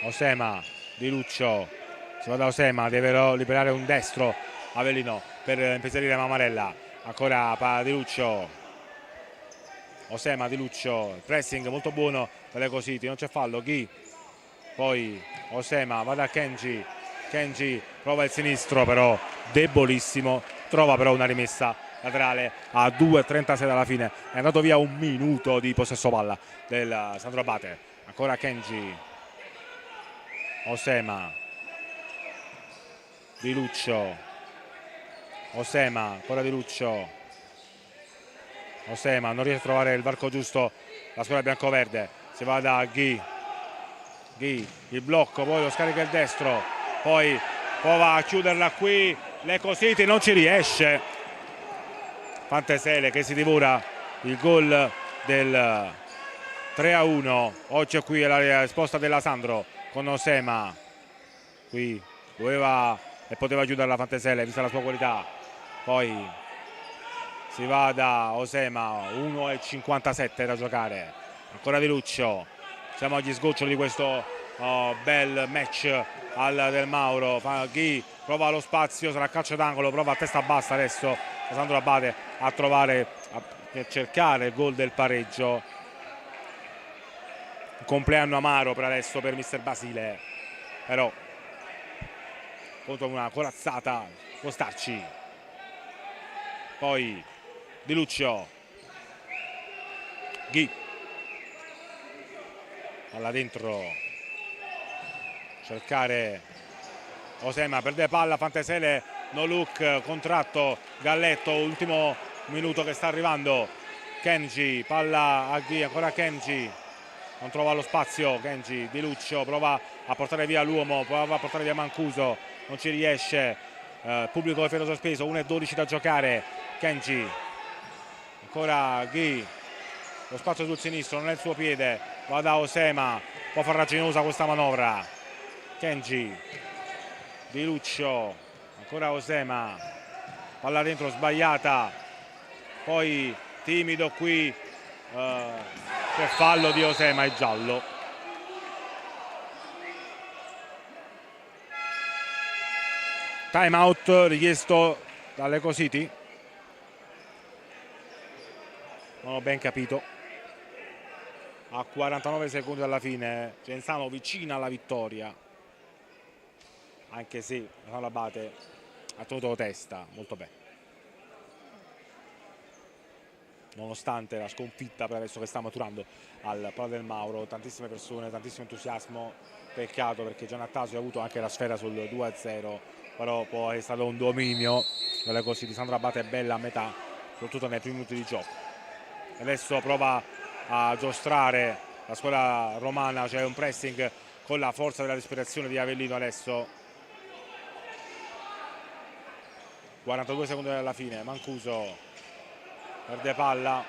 Osema, Di Luccio, si va da Osema, deve liberare un destro Avellino per impensierire Mamarella. Ancora Di Luccio, Osema, Di Luccio, pressing molto buono dell'Eco City, non c'è fallo, Ghi, poi Osema va da Kenji, Kenji prova il sinistro però debolissimo, trova però una rimessa laterale a 2:36 dalla fine, è andato via un minuto di possesso palla del Sandro Abate. Ancora Kenji, Osema, Di Luccio, Osema, ancora Di Luccio, Osema non riesce a trovare il varco giusto, la squadra biancoverde, si va da Ghi, il blocco, poi lo scarica il destro, poi prova a chiuderla qui, l'Eco City non ci riesce, Fantesele che si divora il gol del 3-1, oggi qui è la risposta della Sandro con Osema, qui doveva e poteva chiuderla Fantesele vista la sua qualità, poi si va da Osema, 1:57 da giocare, ancora Di Luccio, siamo agli sgoccioli di questo bel match del Mauro, Ghi prova lo spazio, sarà calcio d'angolo, prova a testa bassa adesso Sandro Abate a trovare, a cercare il gol del pareggio. Un compleanno amaro per adesso per mister Basile, però contro una corazzata può starci. Poi Di Luccio, Ghi, palla dentro, cercare Osema, perde palla, Fantesele, no look, contratto, Galletto, ultimo minuto che sta arrivando, Kenji, palla a Ghi, ancora Kenji, non trova lo spazio, Kenji, Di Luccio prova a portare via l'uomo, prova a portare via Mancuso, non ci riesce, pubblico ferro sospeso, 1:12 da giocare, Kenji, ancora Ghi, lo spazio sul sinistro, non è il suo piede, va da Osema, può farraginosa questa manovra, Kenji, Di Luccio, ancora Osema, palla dentro sbagliata, poi timido qui, c'è fallo di Osema, è giallo. Time out richiesto dall'Eco City, non ho ben capito. A 49 secondi dalla fine Genzano vicina alla vittoria, anche se Abate ha tenuto testa molto bene nonostante la sconfitta per adesso che sta maturando al Pala del Mauro. Tantissime persone, tantissimo entusiasmo, peccato perché Giannattasio ha avuto anche la sfera sul 2-0, però poi è stato un dominio delle cose di Sandro Abate bella a metà, soprattutto nei primi minuti di gioco. Adesso prova a giostrare la squadra romana, c'è un pressing con la forza della respirazione di Avellino adesso. 42 secondi alla fine, Mancuso perde palla,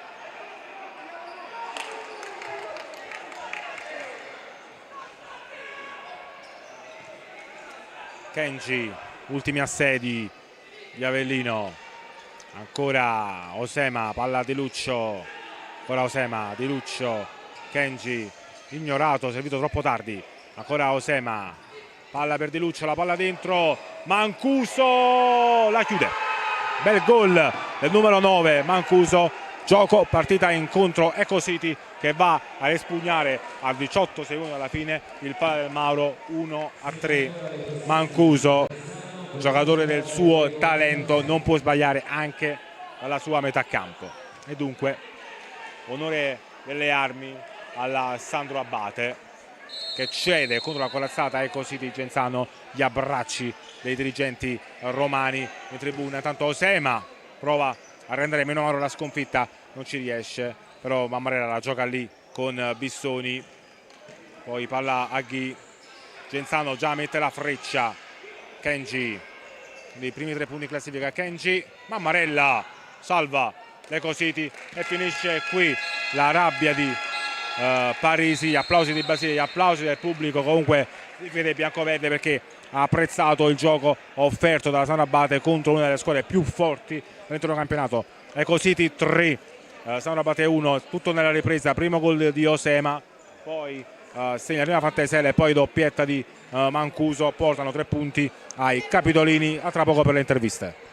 Kenji, ultimi assedi di Avellino, ancora Osema, palla Di Luccio, ancora Osema, Di Luccio, Kenji, ignorato, servito troppo tardi, ancora Osema, palla per Di Luccio, la palla dentro, Mancuso la chiude. Bel gol del numero 9 Mancuso, gioco, partita, incontro Eco City che va a espugnare a 18 secondi alla fine il Pala del Mauro 1-3. Mancuso, giocatore del suo talento, non può sbagliare anche dalla sua metà campo e dunque onore delle armi alla Sandro Abate che cede contro la corazzata Eco City Genzano, gli abbracci dei dirigenti romani in tribuna. Intanto Osema prova a rendere meno amaro la sconfitta, non ci riesce, però Mammarella la gioca lì con Bissoni, poi palla a Ghi, Genzano già mette la freccia, Kenji, i primi 3 punti in classifica Kenji, Mammarella salva l'Eco City e finisce qui la rabbia di Parisi, gli applausi di Basile, gli applausi del pubblico comunque di Fede Biancoverde perché ha apprezzato il gioco offerto dalla Sandro Abate contro una delle squadre più forti dentro il campionato. Eco City 3, Sandro Abate 1, tutto nella ripresa, primo gol di Osema, poi segna prima Fantesele e poi doppietta di Mancuso, portano 3 punti ai capitolini. A tra poco per le interviste.